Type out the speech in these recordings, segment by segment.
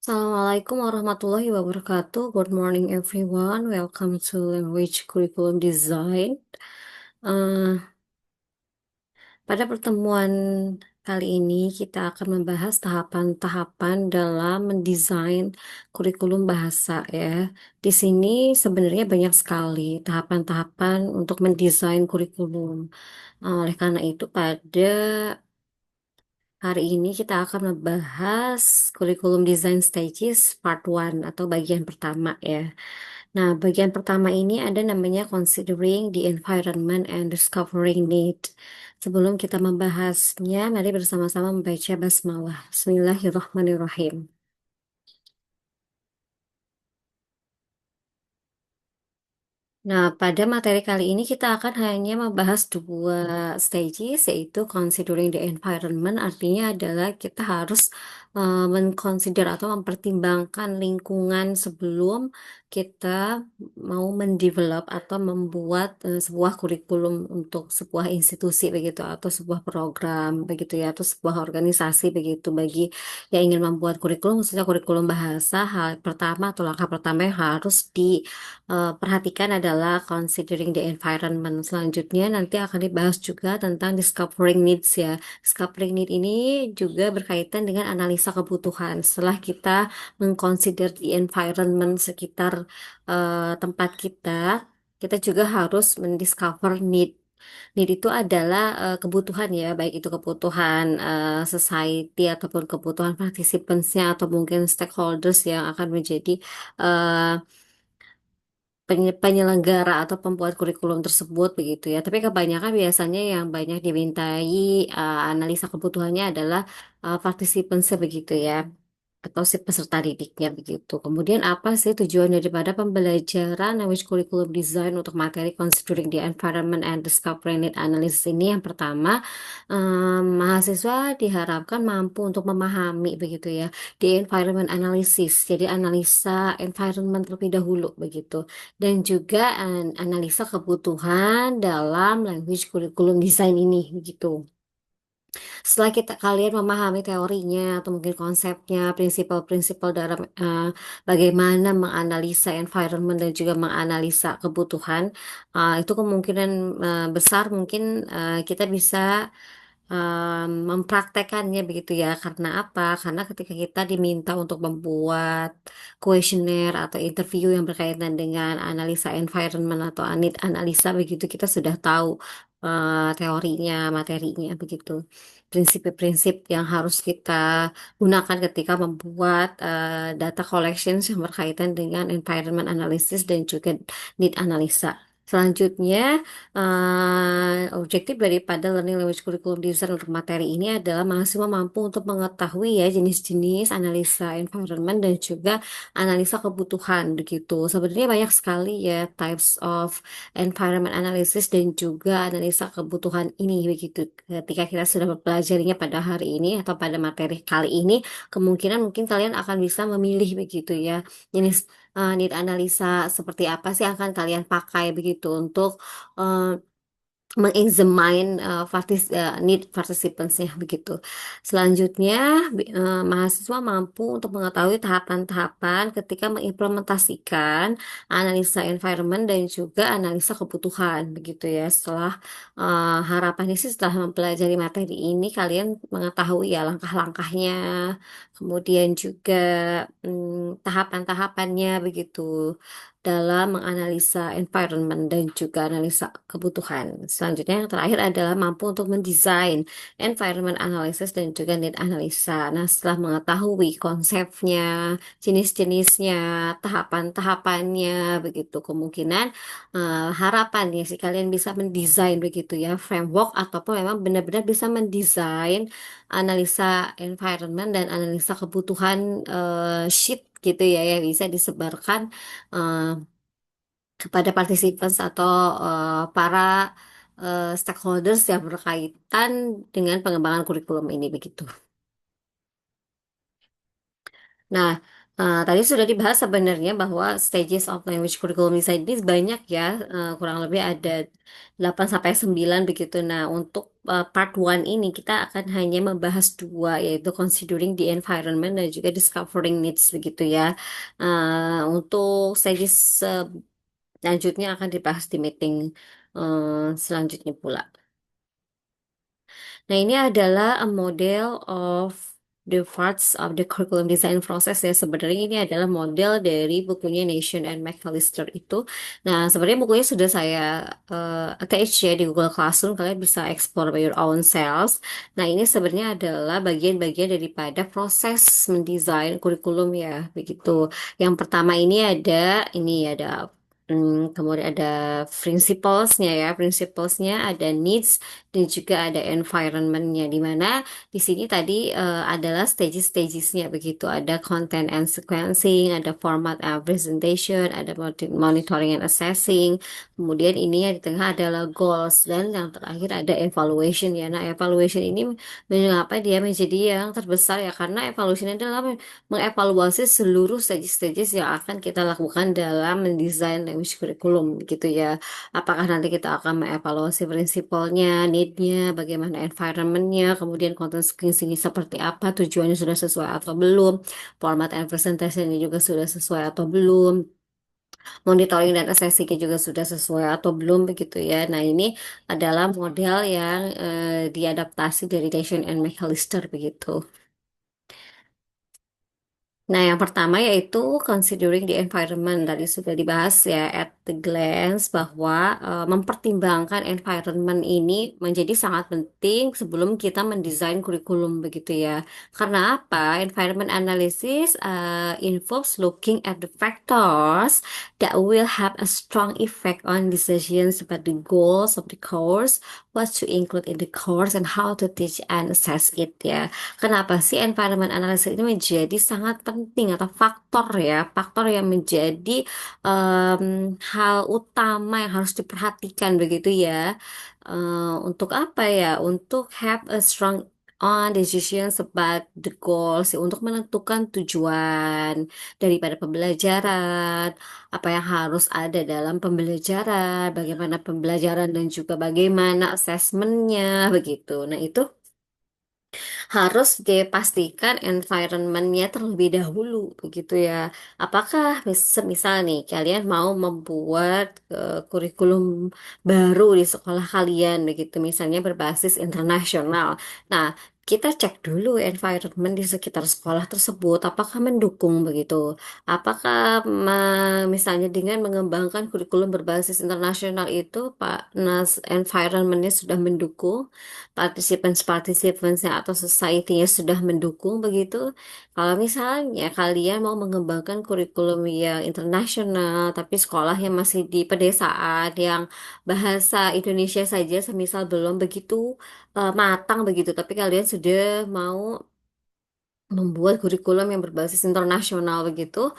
Assalamualaikum warahmatullahi wabarakatuh. Good morning everyone. Welcome to Language Curriculum Design. Eh, Pada pertemuan kali ini kita akan membahas tahapan-tahapan dalam mendesain kurikulum bahasa ya. Di sini sebenarnya banyak sekali tahapan-tahapan untuk mendesain kurikulum. Oleh karena itu pada hari ini kita akan membahas kurikulum design stages part 1 atau bagian pertama ya. Nah, bagian pertama ini ada namanya considering the environment and discovering need. Sebelum kita membahasnya, mari bersama-sama membaca basmalah. Bismillahirrahmanirrahim. Nah, pada materi kali ini kita akan hanya membahas dua stages, yaitu considering the environment, artinya adalah kita harus men-consider atau mempertimbangkan lingkungan sebelum kita mau mendevelop atau membuat sebuah kurikulum untuk sebuah institusi begitu, atau sebuah program begitu ya, atau sebuah organisasi begitu. Bagi yang ingin membuat kurikulum, khususnya kurikulum bahasa, hal pertama atau langkah pertama yang harus perhatikan adalah considering the environment. Selanjutnya nanti akan dibahas juga tentang discovering needs ya. Discovering need ini juga berkaitan dengan analisa kebutuhan. Setelah kita mengconsider the environment sekitar tempat kita juga harus mendiscover need. Need itu adalah kebutuhan ya, baik itu kebutuhan society ataupun kebutuhan participants-nya atau mungkin stakeholders yang akan menjadi eh, penyelenggara atau pembuat kurikulum tersebut begitu ya. Tapi kebanyakan biasanya yang banyak dimintai analisa kebutuhannya adalah participants begitu ya, atau si peserta didiknya begitu. Kemudian apa sih tujuan daripada pembelajaran language curriculum design untuk materi considering the environment and discovering need analysis ini? Yang pertama, mahasiswa diharapkan mampu untuk memahami begitu ya di environment analysis. Jadi analisa environment terlebih dahulu begitu. Dan juga analisa kebutuhan dalam language curriculum design ini begitu. Setelah kalian memahami teorinya atau mungkin konsepnya, prinsipal-prinsipal dalam bagaimana menganalisa environment dan juga menganalisa kebutuhan, itu kemungkinan besar mungkin kita bisa mempraktekannya begitu ya. Karena apa? Karena ketika kita diminta untuk membuat kuesioner atau interview yang berkaitan dengan analisa environment atau analisa begitu, kita sudah tahu teorinya, materinya begitu. Prinsip-prinsip yang harus kita gunakan ketika membuat data collections yang berkaitan dengan environment analysis dan juga need analisa. Selanjutnya, objektif daripada Learning Language Curriculum Design untuk materi ini adalah mahasiswa mampu untuk mengetahui ya jenis-jenis analisa environment dan juga analisa kebutuhan begitu. Sebenarnya banyak sekali ya types of environment analysis dan juga analisa kebutuhan ini begitu. Ketika kita sudah mempelajarinya pada hari ini atau pada materi kali ini, kemungkinan mungkin kalian akan bisa memilih begitu ya jenis need analisa seperti apa sih yang akan kalian pakai begitu untuk eh, mengexamine need participants-nya begitu. Selanjutnya, mahasiswa mampu untuk mengetahui tahapan-tahapan ketika mengimplementasikan analisa environment dan juga analisa kebutuhan begitu ya. Setelah harapannya sih setelah mempelajari materi ini kalian mengetahui ya langkah-langkahnya, kemudian juga tahapan-tahapannya begitu dalam menganalisa environment dan juga analisa kebutuhan. Selanjutnya yang terakhir adalah mampu untuk mendesain environment analysis dan juga need analisa. Nah, setelah mengetahui konsepnya, jenis-jenisnya, tahapan-tahapannya, begitu kemungkinan harapannya sih kalian bisa mendesain begitu ya framework ataupun memang benar-benar bisa mendesain analisa environment dan analisa kebutuhan sheet gitu ya yang bisa disebarkan eh, kepada participants atau para stakeholders yang berkaitan dengan pengembangan kurikulum ini begitu. Nah, Tadi sudah dibahas sebenarnya bahwa stages of language curriculum design ini banyak ya, kurang lebih ada 8 sampai 9 begitu. Nah, untuk part one ini kita akan hanya membahas dua, yaitu considering the environment dan juga discovering needs begitu ya. Untuk stages selanjutnya akan dibahas di meeting selanjutnya pula. Nah, ini adalah a model of the parts of the curriculum design process ya. Sebenarnya ini adalah model dari bukunya Nation and McAllister itu. Nah, sebenarnya bukunya sudah saya attach ya di Google Classroom. Kalian bisa explore by your own selves. Nah, ini sebenarnya adalah bagian-bagian daripada proses mendesain kurikulum ya, begitu. Yang pertama ini ada kemudian ada principles-nya ya, principles-nya ada needs dan juga ada environment-nya di mana di sini tadi adalah stages-stagesnya begitu. Ada content and sequencing, ada format and presentation, ada monitoring and assessing. Kemudian ini yang di tengah adalah goals dan yang terakhir ada evaluation ya. Nah, evaluation ini mengapa dia menjadi yang terbesar ya karena evaluation adalah mengevaluasi seluruh stages-stages yang akan kita lakukan dalam mendesain language curriculum gitu ya. Apakah nanti kita akan mengevaluasi prinsipalnya, need-nya, bagaimana environment-nya, kemudian content sequencing seperti apa, tujuannya sudah sesuai atau belum, format and presentation-nya juga sudah sesuai atau belum, monitoring dan assessing-nya juga sudah sesuai atau belum begitu ya. Nah, ini adalah model yang diadaptasi dari Nation and McAllister begitu. Nah, yang pertama yaitu considering the environment. Tadi sudah dibahas ya at the glance bahwa mempertimbangkan environment ini menjadi sangat penting sebelum kita mendesain kurikulum begitu ya. Karena apa? Environment analysis involves looking at the factors that will have a strong effect on decisions about the goals of the course, what to include in the course, and how to teach and assess it ya. Kenapa sih environment analysis ini menjadi sangat penting atau faktor ya, faktor yang menjadi hal utama yang harus diperhatikan begitu ya. Untuk apa ya? Untuk have a strong on decisions about the goals, ya, untuk menentukan tujuan daripada pembelajaran, apa yang harus ada dalam pembelajaran, bagaimana pembelajaran dan juga bagaimana assessmentnya begitu. Nah, itu harus dipastikan environment-nya terlebih dahulu begitu ya. Apakah semisal nih kalian mau membuat kurikulum baru di sekolah kalian begitu misalnya berbasis internasional. Nah, kita cek dulu environment di sekitar sekolah tersebut apakah mendukung begitu. Apakah misalnya dengan mengembangkan kurikulum berbasis internasional itu Pak Nas environment-nya sudah mendukung, participants-participants atau society-nya sudah mendukung begitu. Kalau misalnya kalian mau mengembangkan kurikulum yang internasional, tapi sekolahnya masih di pedesaan yang bahasa Indonesia saja semisal belum begitu matang begitu, tapi kalian sudah mau membuat kurikulum yang berbasis internasional begitu.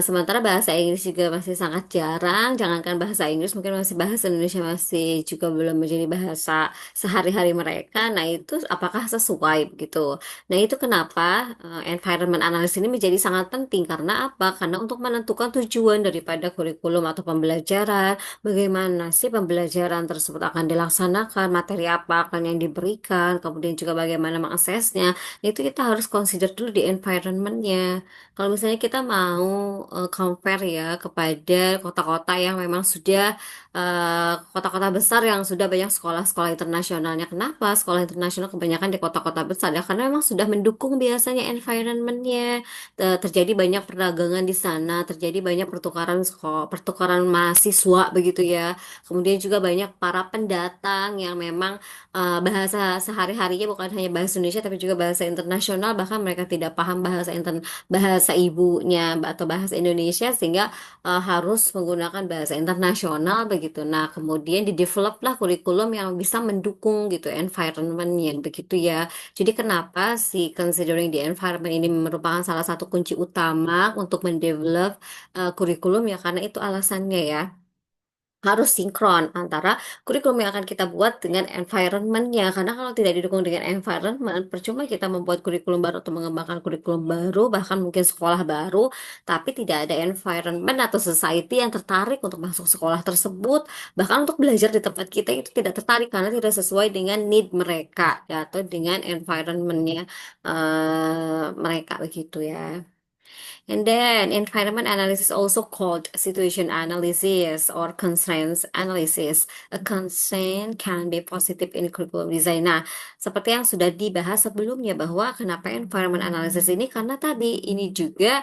Sementara bahasa Inggris juga masih sangat jarang. Jangankan bahasa Inggris, mungkin masih bahasa Indonesia masih juga belum menjadi bahasa sehari-hari mereka. Nah, itu apakah sesuai gitu? Nah, itu kenapa environment analysis ini menjadi sangat penting. Karena apa? Karena untuk menentukan tujuan daripada kurikulum atau pembelajaran, bagaimana sih pembelajaran tersebut akan dilaksanakan, materi apa akan yang diberikan, kemudian juga bagaimana mengaksesnya itu kita harus consider dulu di environmentnya. Kalau misalnya kita mau compare ya kepada kota-kota yang memang sudah kota-kota besar yang sudah banyak sekolah-sekolah internasionalnya. Kenapa? Sekolah internasional kebanyakan di kota-kota besar ya karena memang sudah mendukung biasanya environmentnya. Terjadi banyak perdagangan di sana, terjadi banyak pertukaran sekolah, pertukaran mahasiswa begitu ya. Kemudian juga banyak para pendatang yang memang bahasa sehari-harinya bukan hanya bahasa Indonesia tapi juga bahasa internasional bahkan mereka tidak paham bahasa ibunya atau bahasa Indonesia sehingga harus menggunakan bahasa internasional begitu. Nah, kemudian di-develop lah kurikulum yang bisa mendukung gitu environment-nya begitu ya. Jadi kenapa si considering the environment ini merupakan salah satu kunci utama untuk mendevelop kurikulum ya karena itu alasannya ya. harus sinkron antara kurikulum yang akan kita buat dengan environment-nya. Karena kalau tidak didukung dengan environment, percuma kita membuat kurikulum baru atau mengembangkan kurikulum baru, bahkan mungkin sekolah baru, tapi tidak ada environment atau society yang tertarik untuk masuk sekolah tersebut, bahkan untuk belajar di tempat kita itu tidak tertarik karena tidak sesuai dengan need mereka, ya, atau dengan environment-nya mereka begitu ya. And then environment analysis also called situation analysis or constraints analysis. A constraint can be positive in curriculum design. Nah, seperti yang sudah dibahas sebelumnya bahwa kenapa environment analysis ini karena tadi ini juga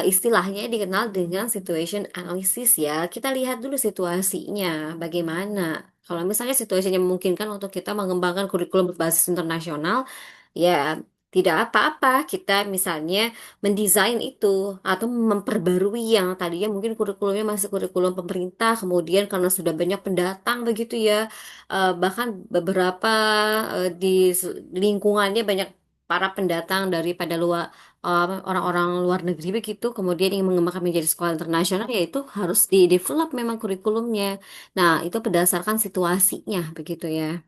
istilahnya dikenal dengan situation analysis ya. Kita lihat dulu situasinya bagaimana. Kalau misalnya situasinya memungkinkan untuk kita mengembangkan kurikulum berbasis internasional, ya tidak apa-apa. Kita misalnya mendesain itu atau memperbarui yang tadinya mungkin kurikulumnya masih kurikulum pemerintah, kemudian karena sudah banyak pendatang begitu ya, bahkan beberapa di lingkungannya banyak para pendatang daripada luar, orang-orang luar negeri begitu, kemudian ingin mengembangkan menjadi sekolah internasional, yaitu harus di-develop memang kurikulumnya. Nah, itu berdasarkan situasinya begitu ya.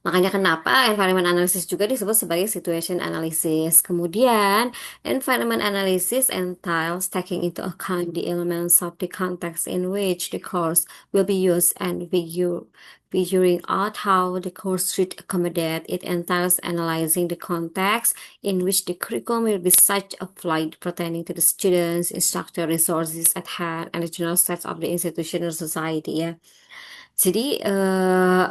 Makanya kenapa environment analysis juga disebut sebagai situation analysis. Kemudian, environment analysis entails taking into account the elements of the context in which the course will be used and figuring out how the course should accommodate. It entails analyzing the context in which the curriculum will be such applied pertaining to the students, instructor, resources at hand, and the general state of the institution or society ya. Jadi,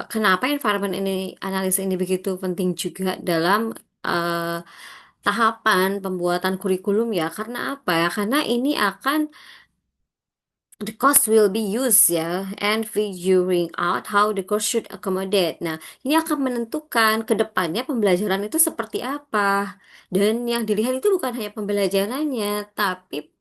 kenapa environment ini, analisa ini begitu penting juga dalam eh, tahapan pembuatan kurikulum ya? Karena apa ya? Karena ini akan the cost will be used ya, and figuring out how the course should accommodate. Nah, ini akan menentukan ke depannya pembelajaran itu seperti apa. Dan yang dilihat itu bukan hanya pembelajarannya, tapi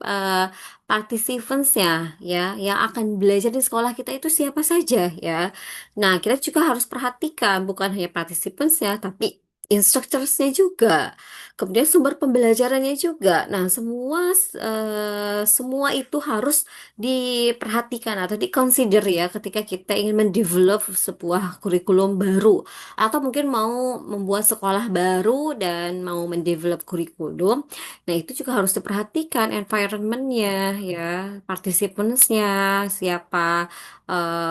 participants-nya ya, yang akan belajar di sekolah kita itu siapa saja ya. Nah, kita juga harus perhatikan bukan hanya participants-nya, tapi instructors-nya juga. Kemudian sumber pembelajarannya juga. Nah, semua itu harus diperhatikan atau diconsider ya ketika kita ingin mendevelop sebuah kurikulum baru atau mungkin mau membuat sekolah baru dan mau mendevelop kurikulum. Nah, itu juga harus diperhatikan environment-nya ya, participants-nya, siapa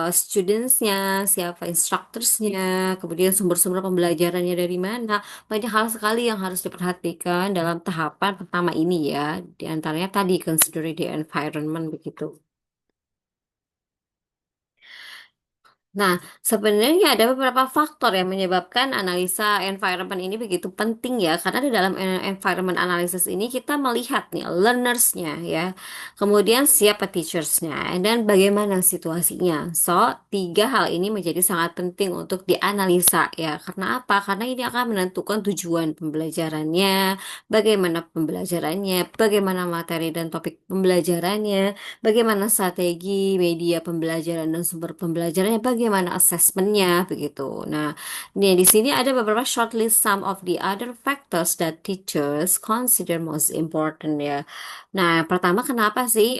students-nya, siapa instructors-nya, kemudian sumber-sumber pembelajarannya dari mana. Banyak hal sekali yang harus diperhatikan dalam tahapan pertama ini ya. Di antaranya tadi considering the environment begitu. Nah, sebenarnya ada beberapa faktor yang menyebabkan analisa environment ini begitu penting ya, karena di dalam environment analysis ini kita melihat nih learnersnya ya, kemudian siapa teachersnya, dan bagaimana situasinya. So, tiga hal ini menjadi sangat penting untuk dianalisa ya. Karena apa? Karena ini akan menentukan tujuan pembelajarannya, bagaimana pembelajarannya, bagaimana materi dan topik pembelajarannya, bagaimana strategi media pembelajaran dan sumber pembelajarannya, bagaimana asesmennya, begitu. Nah, di sini ada beberapa shortlist some of the other factors that teachers consider most important ya. Nah, pertama kenapa sih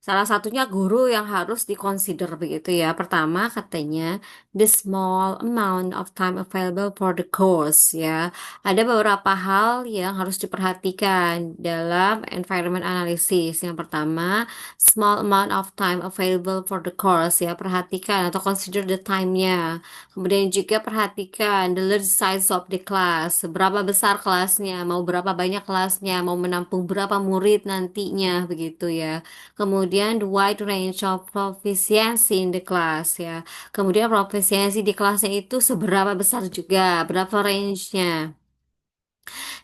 salah satunya guru yang harus dikonsider begitu ya. Pertama katanya the small amount of time available for the course ya. Ada beberapa hal yang harus diperhatikan dalam environment analysis. Yang pertama, small amount of time available for the course ya. Perhatikan atau consider the time-nya. Kemudian juga perhatikan the large size of the class. Berapa besar kelasnya, mau berapa banyak kelasnya, mau menampung berapa murid nantinya begitu ya. Kemudian the wide range of proficiency in the class ya. Kemudian proficiency di kelasnya itu seberapa besar juga, berapa range-nya.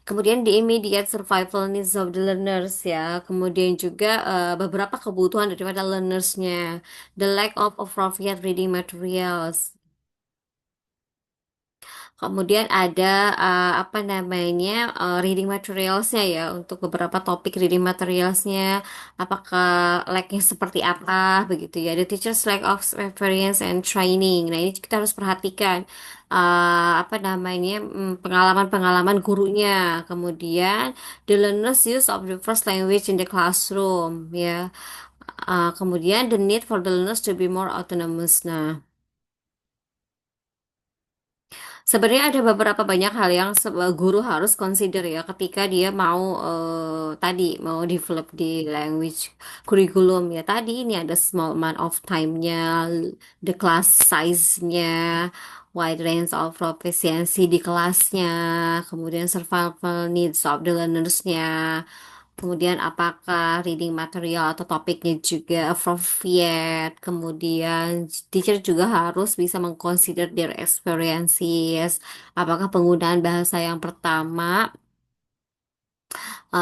Kemudian the immediate survival needs of the learners ya. Kemudian juga beberapa kebutuhan daripada learnersnya. The lack of appropriate reading materials. Kemudian ada apa namanya reading materialsnya ya, untuk beberapa topik reading materialsnya apakah lacknya seperti apa begitu ya. The teachers lack of experience and training. Nah, ini kita harus perhatikan apa namanya pengalaman-pengalaman gurunya. Kemudian the learners use of the first language in the classroom ya. Kemudian the need for the learners to be more autonomous. Nah, sebenarnya ada beberapa banyak hal yang guru harus consider ya ketika dia mau tadi mau develop di language curriculum ya. Tadi ini ada small amount of time-nya, the class size-nya, wide range of proficiency di kelasnya, kemudian survival needs of the learners-nya. Kemudian apakah reading material atau topiknya juga appropriate. Kemudian teacher juga harus bisa mengconsider their experiences. Apakah penggunaan bahasa yang pertama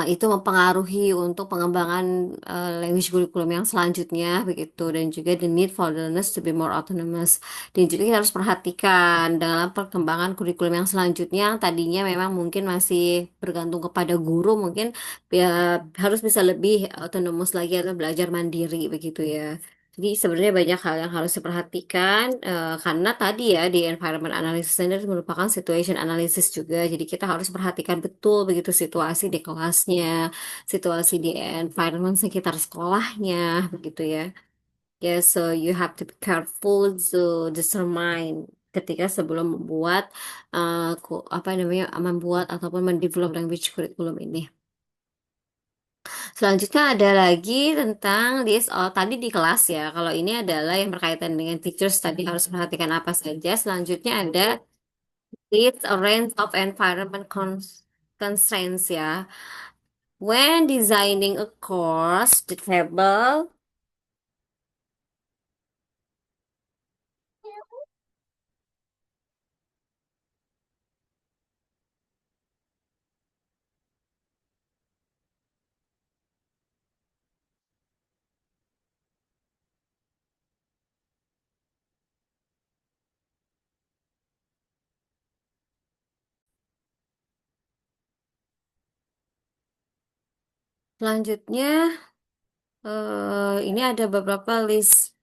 itu mempengaruhi untuk pengembangan language curriculum yang selanjutnya begitu, dan juga the need for the learners to be more autonomous, dan juga kita harus perhatikan dalam perkembangan kurikulum yang selanjutnya yang tadinya memang mungkin masih bergantung kepada guru, mungkin ya harus bisa lebih autonomous lagi atau belajar mandiri begitu ya. Jadi sebenarnya banyak hal yang harus diperhatikan karena tadi ya di environment analysis sendiri merupakan situation analysis juga. Jadi kita harus perhatikan betul begitu situasi di kelasnya, situasi di environment sekitar sekolahnya, begitu ya. Yeah, so you have to be careful to determine ketika sebelum membuat apa namanya membuat ataupun mendevelop language curriculum ini. Selanjutnya ada lagi tentang list tadi di kelas ya. Kalau ini adalah yang berkaitan dengan teachers tadi harus perhatikan apa saja. Selanjutnya ada list a range of environment constraints ya. When designing a course, the table selanjutnya ini ada beberapa list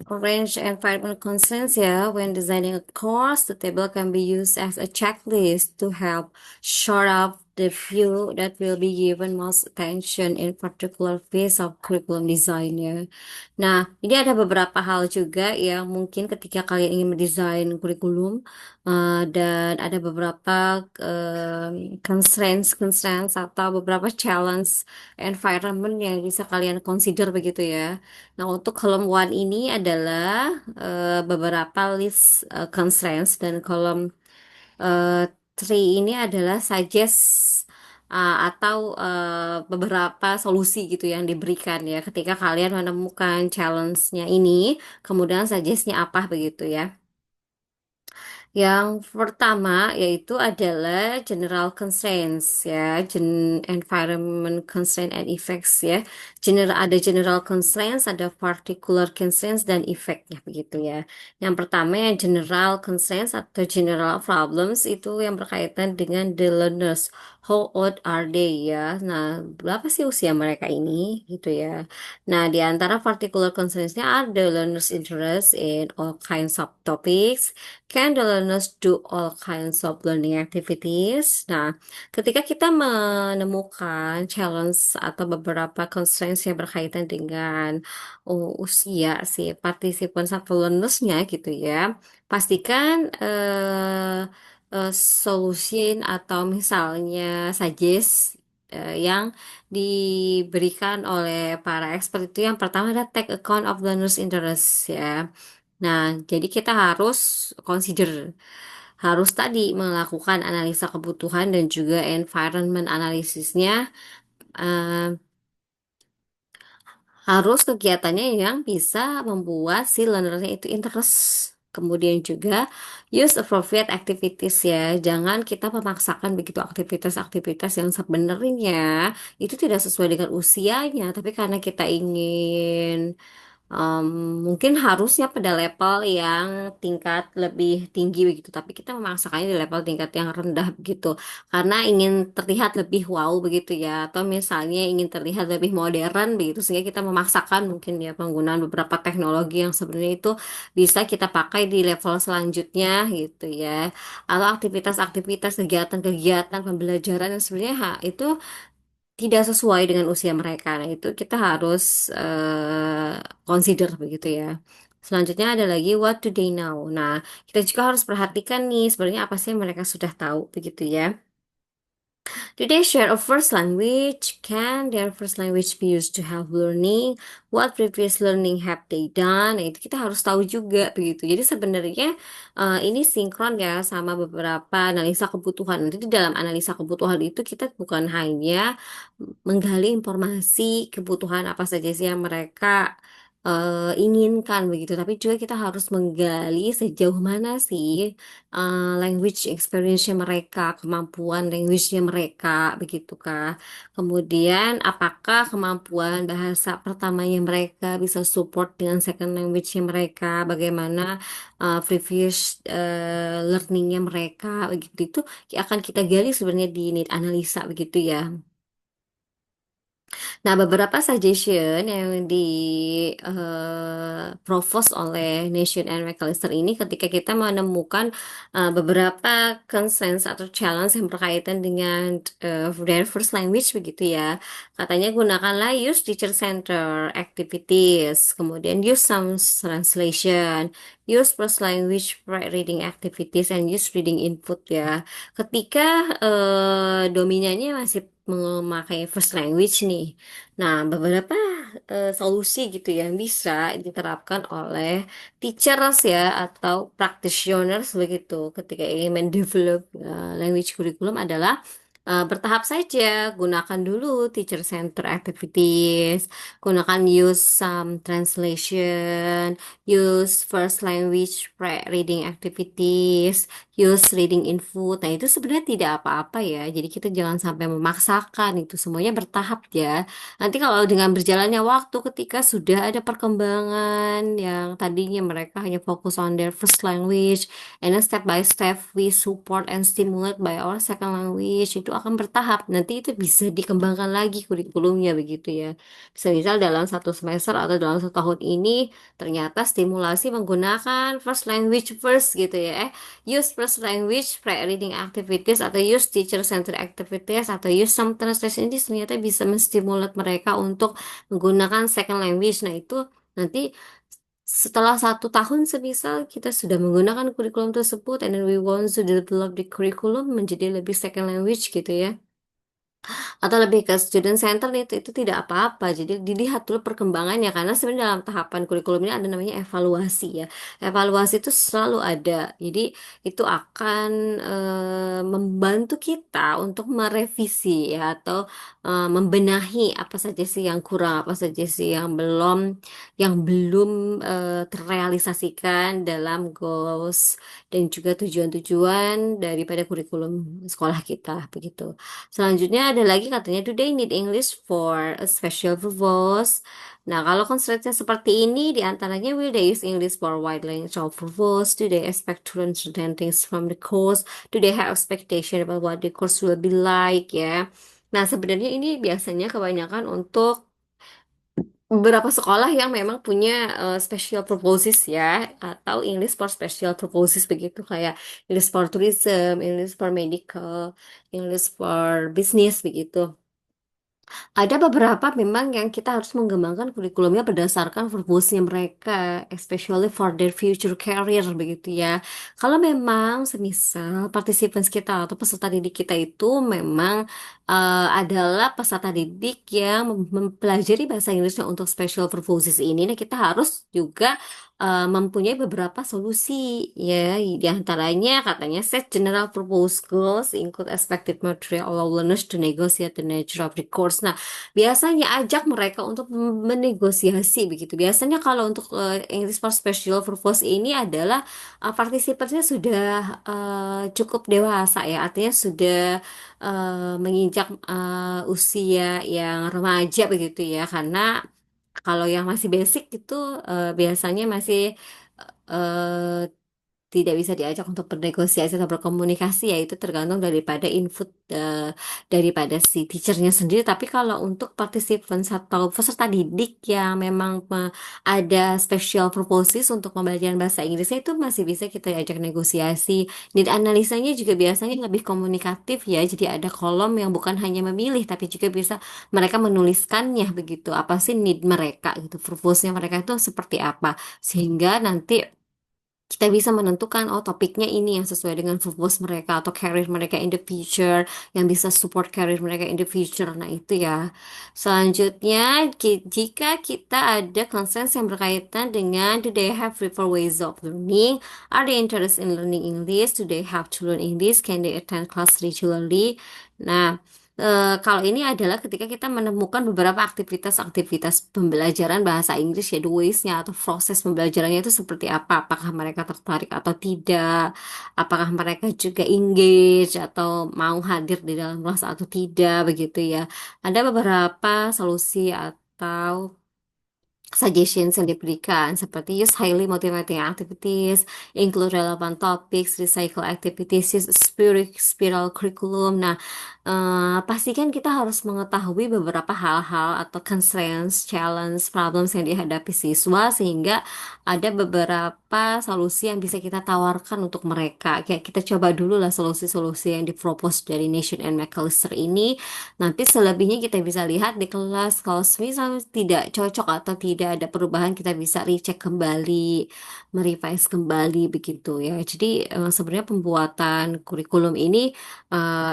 arrange environment constraints ya. When designing a course, the table can be used as a checklist to help sort out the view that will be given most attention in particular phase of curriculum design ya. Nah, ini ada beberapa hal juga yang mungkin ketika kalian ingin mendesain kurikulum dan ada beberapa constraints atau beberapa challenge environment yang bisa kalian consider begitu ya. Nah, untuk kolom one ini adalah beberapa list constraints, dan kolom eh, three ini adalah suggest atau beberapa solusi gitu yang diberikan ya ketika kalian menemukan challenge-nya ini, kemudian suggest-nya apa begitu ya. Yang pertama yaitu adalah general constraints ya, environment constraint and effects ya. Ada general constraints, ada particular constraints dan effectnya begitu ya. Yang pertama yang general constraints atau general problems itu yang berkaitan dengan the learners. How old are they ya? Nah, berapa sih usia mereka ini gitu ya. Nah, di antara particular constraints-nya ada learners interest in all kinds of topics. Can the learners do all kinds of learning activities? Nah, ketika kita menemukan challenge atau beberapa constraints yang berkaitan dengan usia si partisipan atau learnersnya gitu ya, pastikan solution atau misalnya suggest yang diberikan oleh para expert itu yang pertama adalah take account of learners' interest ya. Nah, jadi kita harus consider, harus tadi melakukan analisa kebutuhan dan juga environment analisisnya. eh, Harus kegiatannya yang bisa membuat si learnernya itu interest. Kemudian juga use appropriate activities ya. Jangan kita memaksakan begitu aktivitas-aktivitas yang sebenarnya itu tidak sesuai dengan usianya, tapi karena kita ingin Em, mungkin harusnya pada level yang tingkat lebih tinggi begitu, tapi kita memaksakannya di level tingkat yang rendah begitu, karena ingin terlihat lebih wow begitu ya, atau misalnya ingin terlihat lebih modern begitu, sehingga kita memaksakan mungkin ya penggunaan beberapa teknologi yang sebenarnya itu bisa kita pakai di level selanjutnya gitu ya, atau aktivitas-aktivitas kegiatan-kegiatan pembelajaran yang sebenarnya itu tidak sesuai dengan usia mereka. Nah, itu kita harus consider begitu ya. Selanjutnya ada lagi what do they know. Nah, kita juga harus perhatikan nih sebenarnya apa sih yang mereka sudah tahu begitu ya. Do they share a first language? Can their first language be used to help learning? What previous learning have they done? Nah, itu kita harus tahu juga begitu. Jadi sebenarnya ini sinkron ya sama beberapa analisa kebutuhan. Nanti di dalam analisa kebutuhan itu kita bukan hanya menggali informasi kebutuhan apa saja sih yang mereka inginkan begitu, tapi juga kita harus menggali sejauh mana sih language experience-nya mereka, kemampuan language-nya mereka, begitu Kak. Kemudian, apakah kemampuan bahasa pertamanya mereka bisa support dengan second language-nya mereka, bagaimana previous learning-nya mereka, begitu itu akan kita gali sebenarnya di need analisa begitu ya. Nah, beberapa suggestion yang di propose oleh Nation and McAllister ini ketika kita menemukan beberapa concerns atau challenge yang berkaitan dengan their first language begitu ya. Katanya gunakanlah use teacher center activities, kemudian use some translation, use first language reading activities, and use reading input ya. Ketika dominannya masih memakai first language nih. Nah, beberapa solusi gitu yang bisa diterapkan oleh teachers ya atau practitioners begitu ketika ingin mendevelop language curriculum adalah bertahap saja. Gunakan dulu teacher center activities, gunakan use some translation, use first language reading activities, use reading input. Nah, itu sebenarnya tidak apa-apa ya. Jadi kita jangan sampai memaksakan, itu semuanya bertahap ya. Nanti kalau dengan berjalannya waktu ketika sudah ada perkembangan yang tadinya mereka hanya fokus on their first language, and then step by step we support and stimulate by our second language, itu akan bertahap. Nanti itu bisa dikembangkan lagi kurikulumnya begitu ya. Bisa misal dalam satu semester atau dalam satu tahun ini ternyata stimulasi menggunakan first language first gitu ya. Use first language pre-reading activities atau use teacher-centered activities atau use some translation ini ternyata bisa menstimulat mereka untuk menggunakan second language. Nah, itu nanti setelah satu tahun semisal kita sudah menggunakan kurikulum tersebut and then we want to develop the curriculum menjadi lebih second language gitu ya atau lebih ke student center itu tidak apa-apa. Jadi dilihat dulu perkembangannya karena sebenarnya dalam tahapan kurikulum ini ada namanya evaluasi ya. Evaluasi itu selalu ada. Jadi itu akan membantu kita untuk merevisi ya atau membenahi apa saja sih yang kurang, apa saja sih yang belum terrealisasikan dalam goals dan juga tujuan-tujuan daripada kurikulum sekolah kita begitu. Selanjutnya ada lagi katanya, do they need English for a special purpose? Nah, kalau constraint seperti ini, diantaranya will they use English for wide range of purpose? Do they expect to learn certain things from the course? Do they have expectation about what the course will be like? Ya. Nah, sebenarnya ini biasanya kebanyakan untuk beberapa sekolah yang memang punya special purposes ya, atau English for special purposes begitu, kayak English for tourism, English for medical, English for business begitu. Ada beberapa memang yang kita harus mengembangkan kurikulumnya berdasarkan purpose-nya mereka, especially for their future career begitu ya. Kalau memang semisal participants kita atau peserta didik kita itu memang adalah peserta didik yang mempelajari bahasa Inggrisnya untuk special purposes ini, nah kita harus juga mempunyai beberapa solusi ya, di antaranya katanya set general purpose goals include expected material allow learners to negotiate the nature of the course. Nah, biasanya ajak mereka untuk menegosiasi begitu. Biasanya kalau untuk English for Special Purpose ini adalah partisipannya sudah cukup dewasa ya, artinya sudah menginjak usia yang remaja begitu ya. Karena kalau yang masih basic itu biasanya masih tidak bisa diajak untuk bernegosiasi atau berkomunikasi, ya itu tergantung daripada input daripada si teachernya sendiri. Tapi kalau untuk participants atau peserta didik yang memang ada special purposes untuk pembelajaran bahasa Inggrisnya, itu masih bisa kita ajak negosiasi. Need analisanya juga biasanya lebih komunikatif ya, jadi ada kolom yang bukan hanya memilih tapi juga bisa mereka menuliskannya begitu, apa sih need mereka gitu, purpose-nya mereka itu seperti apa, sehingga nanti kita bisa menentukan, oh topiknya ini yang sesuai dengan purpose mereka atau career mereka in the future, yang bisa support career mereka in the future. Nah itu ya. Selanjutnya, jika kita ada concerns yang berkaitan dengan do they have preferred ways of learning, are they interested in learning English, do they have to learn English, can they attend class regularly. Nah, kalau ini adalah ketika kita menemukan beberapa aktivitas-aktivitas pembelajaran bahasa Inggris ya, the ways-nya atau proses pembelajarannya itu seperti apa, apakah mereka tertarik atau tidak, apakah mereka juga engage atau mau hadir di dalam kelas atau tidak, begitu ya. Ada beberapa solusi atau suggestions yang diberikan seperti use highly motivating activities, include relevant topics, recycle activities, use spiral curriculum. Nah, pastikan kita harus mengetahui beberapa hal-hal atau constraints, challenge, problems yang dihadapi siswa sehingga ada beberapa solusi yang bisa kita tawarkan untuk mereka. Kayak kita coba dulu lah solusi-solusi yang dipropose dari Nation and McAllister ini. Nanti selebihnya kita bisa lihat di kelas. Kalau misalnya tidak cocok atau tidak ada perubahan, kita bisa recheck kembali, merevise kembali begitu ya. Jadi sebenarnya pembuatan kurikulum ini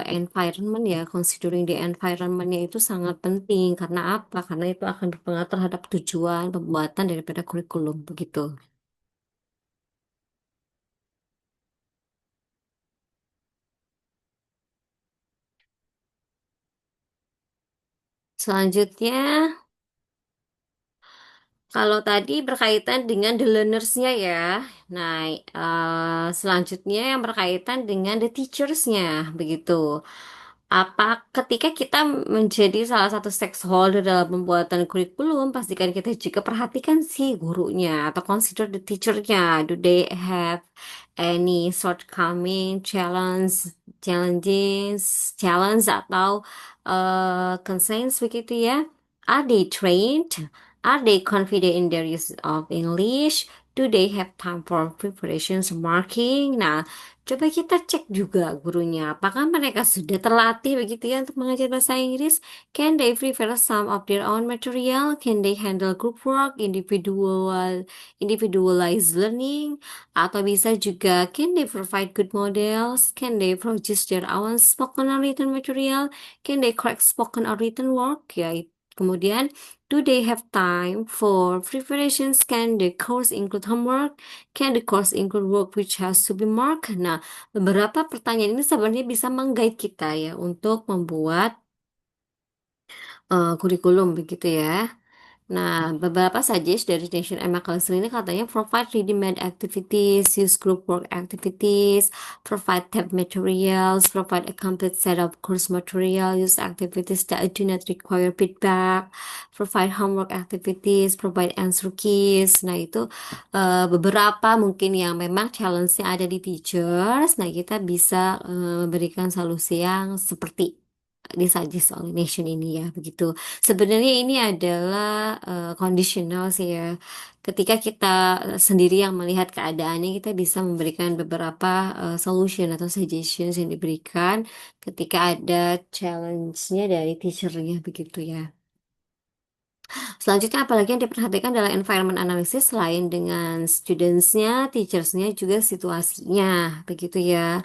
environment ya, considering the environmentnya itu sangat penting. Karena apa? Karena itu akan berpengaruh terhadap tujuan pembuatan daripada kurikulum begitu. Selanjutnya, kalau tadi berkaitan dengan the learners-nya ya, nah selanjutnya yang berkaitan dengan the teachers-nya, begitu. Apa ketika kita menjadi salah satu stakeholder dalam pembuatan kurikulum, pastikan kita juga perhatikan si gurunya atau consider the teacher-nya. Do they have any shortcoming, challenge atau concerns begitu ya? Are they trained? Are they confident in their use of English? Do they have time for preparations marking? Nah, coba kita cek juga gurunya. Apakah mereka sudah terlatih begitu ya untuk mengajar bahasa Inggris? Can they prepare some of their own material? Can they handle group work, individualized learning? Atau bisa juga, can they provide good models? Can they produce their own spoken or written material? Can they correct spoken or written work? Ya, kemudian, do they have time for preparations? Can the course include homework? Can the course include work which has to be marked? Nah, beberapa pertanyaan ini sebenarnya bisa menggait kita ya untuk membuat kurikulum begitu ya. Nah, beberapa suggest dari Nation and McAllister ini katanya provide ready-made activities, use group work activities, provide tab materials, provide a complete set of course material, use activities that do not require feedback, provide homework activities, provide answer keys. Nah, itu beberapa mungkin yang memang challenge-nya ada di teachers. Nah, kita bisa memberikan solusi yang seperti disuggest oleh Nation ini ya, begitu. Sebenarnya ini adalah conditional sih ya. Ketika kita sendiri yang melihat keadaannya, kita bisa memberikan beberapa solution atau suggestions yang diberikan ketika ada challenge-nya dari teacher-nya begitu ya. Selanjutnya, apalagi yang diperhatikan adalah environment analysis selain dengan students-nya, teachers-nya, juga situasinya, begitu ya.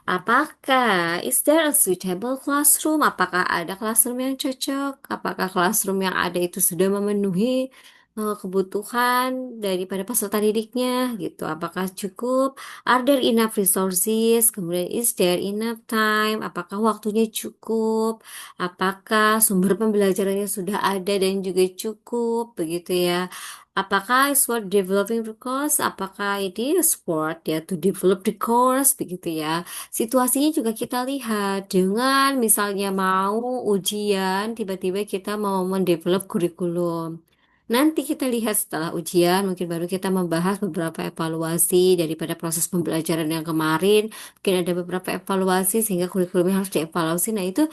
Apakah is there a suitable classroom? Apakah ada classroom yang cocok? Apakah classroom yang ada itu sudah memenuhi kebutuhan daripada peserta didiknya gitu? Apakah cukup? Are there enough resources? Kemudian is there enough time? Apakah waktunya cukup? Apakah sumber pembelajarannya sudah ada dan juga cukup begitu ya? Apakah it's worth developing the course? Apakah it is worth ya to develop the course begitu ya? Situasinya juga kita lihat dengan misalnya mau ujian, tiba-tiba kita mau mendevelop kurikulum. Nanti kita lihat setelah ujian, mungkin baru kita membahas beberapa evaluasi daripada proses pembelajaran yang kemarin. Mungkin ada beberapa evaluasi sehingga kurikulumnya harus dievaluasi. Nah, itu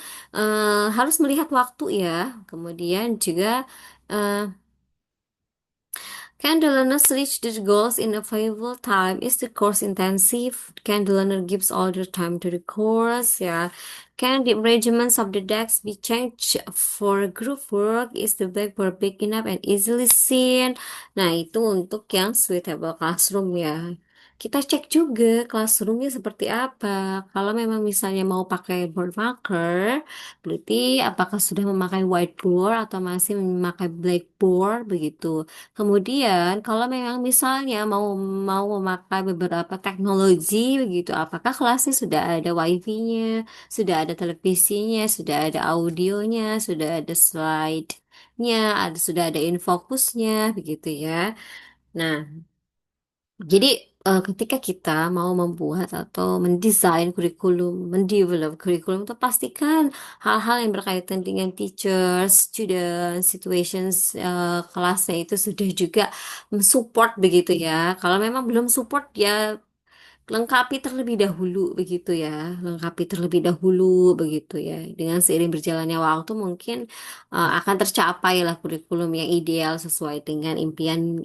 harus melihat waktu ya. Kemudian juga eh, can the learners reach their goals in a available time? Is the course intensive? Can the learner gives all their time to the course? Yeah. Can the arrangements of the decks be changed for group work? Is the blackboard big enough and easily seen? Nah, itu untuk yang suitable classroom ya. Kita cek juga classroomnya seperti apa. Kalau memang misalnya mau pakai board marker, berarti apakah sudah memakai whiteboard atau masih memakai blackboard begitu. Kemudian, kalau memang misalnya mau mau memakai beberapa teknologi begitu, apakah kelasnya sudah ada wifi-nya, sudah ada televisinya, sudah ada audionya, sudah ada slide-nya, sudah ada infokusnya begitu ya. Nah, jadi ketika kita mau membuat atau mendesain kurikulum, mendevelop kurikulum itu pastikan hal-hal yang berkaitan dengan teacher, student, situations kelasnya itu sudah juga mensupport begitu ya. Kalau memang belum support ya lengkapi terlebih dahulu begitu ya, lengkapi terlebih dahulu begitu ya. Dengan seiring berjalannya waktu mungkin akan tercapai lah kurikulum yang ideal sesuai dengan impian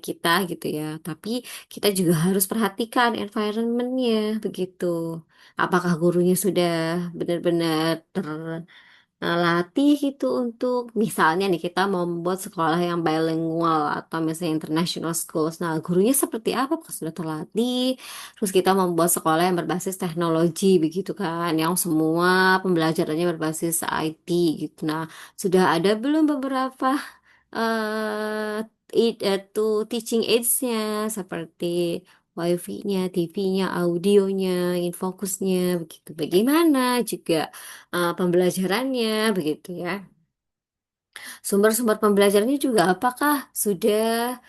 kita gitu ya. Tapi kita juga harus perhatikan environmentnya begitu. Apakah gurunya sudah benar-benar latih gitu untuk misalnya nih kita mau membuat sekolah yang bilingual atau misalnya international schools. Nah, gurunya seperti apa? Apakah sudah terlatih? Terus kita membuat sekolah yang berbasis teknologi begitu kan, yang semua pembelajarannya berbasis IT gitu. Nah, sudah ada belum beberapa itu teaching aids-nya seperti wifi-nya, TV-nya, audionya, infokusnya begitu. Bagaimana juga pembelajarannya begitu ya. Sumber-sumber pembelajarannya juga apakah sudah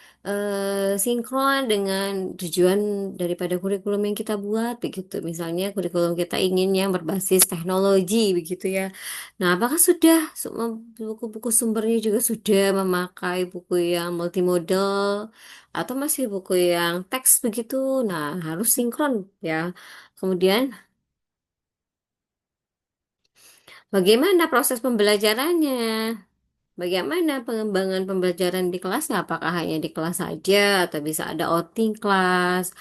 sinkron dengan tujuan daripada kurikulum yang kita buat begitu. Misalnya kurikulum kita ingin yang berbasis teknologi begitu ya. Nah, apakah sudah buku-buku sumbernya juga sudah memakai buku yang multimodal atau masih buku yang teks begitu? Nah, harus sinkron ya. Kemudian bagaimana proses pembelajarannya? Bagaimana pengembangan pembelajaran di kelasnya? Apakah hanya di kelas saja atau bisa ada outing kelas?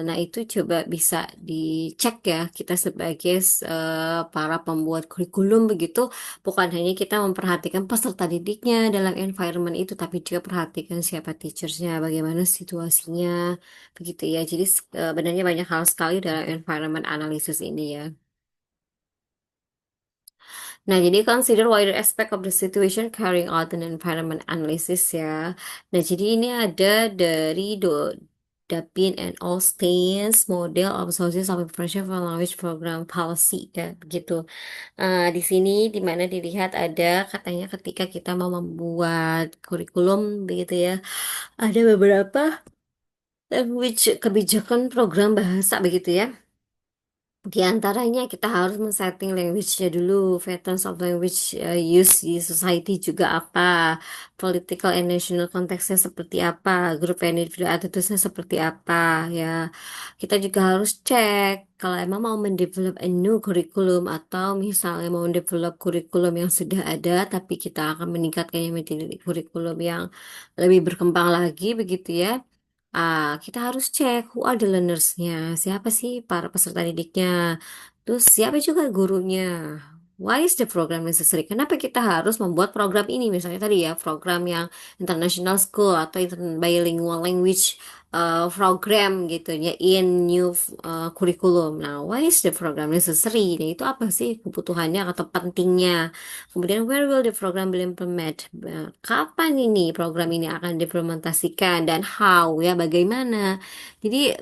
Nah, itu coba bisa dicek ya kita sebagai para pembuat kurikulum begitu. Bukan hanya kita memperhatikan peserta didiknya dalam environment itu, tapi juga perhatikan siapa teachersnya, bagaimana situasinya, begitu ya. Jadi sebenarnya banyak hal sekali dalam environment analysis ini ya. Nah, jadi consider wider aspect of the situation carrying out an environment analysis ya. Nah, jadi ini ada dari Dapin and Allstains Model of Sources of Information for Language Program Policy ya, begitu. Di sini di mana dilihat ada katanya ketika kita mau membuat kurikulum begitu ya, ada beberapa language kebijakan program bahasa begitu ya. Di antaranya kita harus men-setting language-nya dulu, patterns of language use di society juga apa, political and national konteksnya seperti apa, group and individual attitudes-nya seperti apa, ya. Kita juga harus cek kalau emang mau mendevelop a new curriculum atau misalnya mau mendevelop kurikulum yang sudah ada, tapi kita akan meningkatkannya menjadi kurikulum yang lebih berkembang lagi, begitu ya. Kita harus cek who are the learners-nya, siapa sih para peserta didiknya, terus siapa juga gurunya. Why is the program necessary? Kenapa kita harus membuat program ini? Misalnya tadi ya, program yang international school atau bilingual language program gitu ya, in new curriculum. Nah, why is the program necessary? Nah, itu apa sih kebutuhannya atau pentingnya? Kemudian, where will the program be implemented? Kapan ini program ini akan diimplementasikan dan how ya, bagaimana? Jadi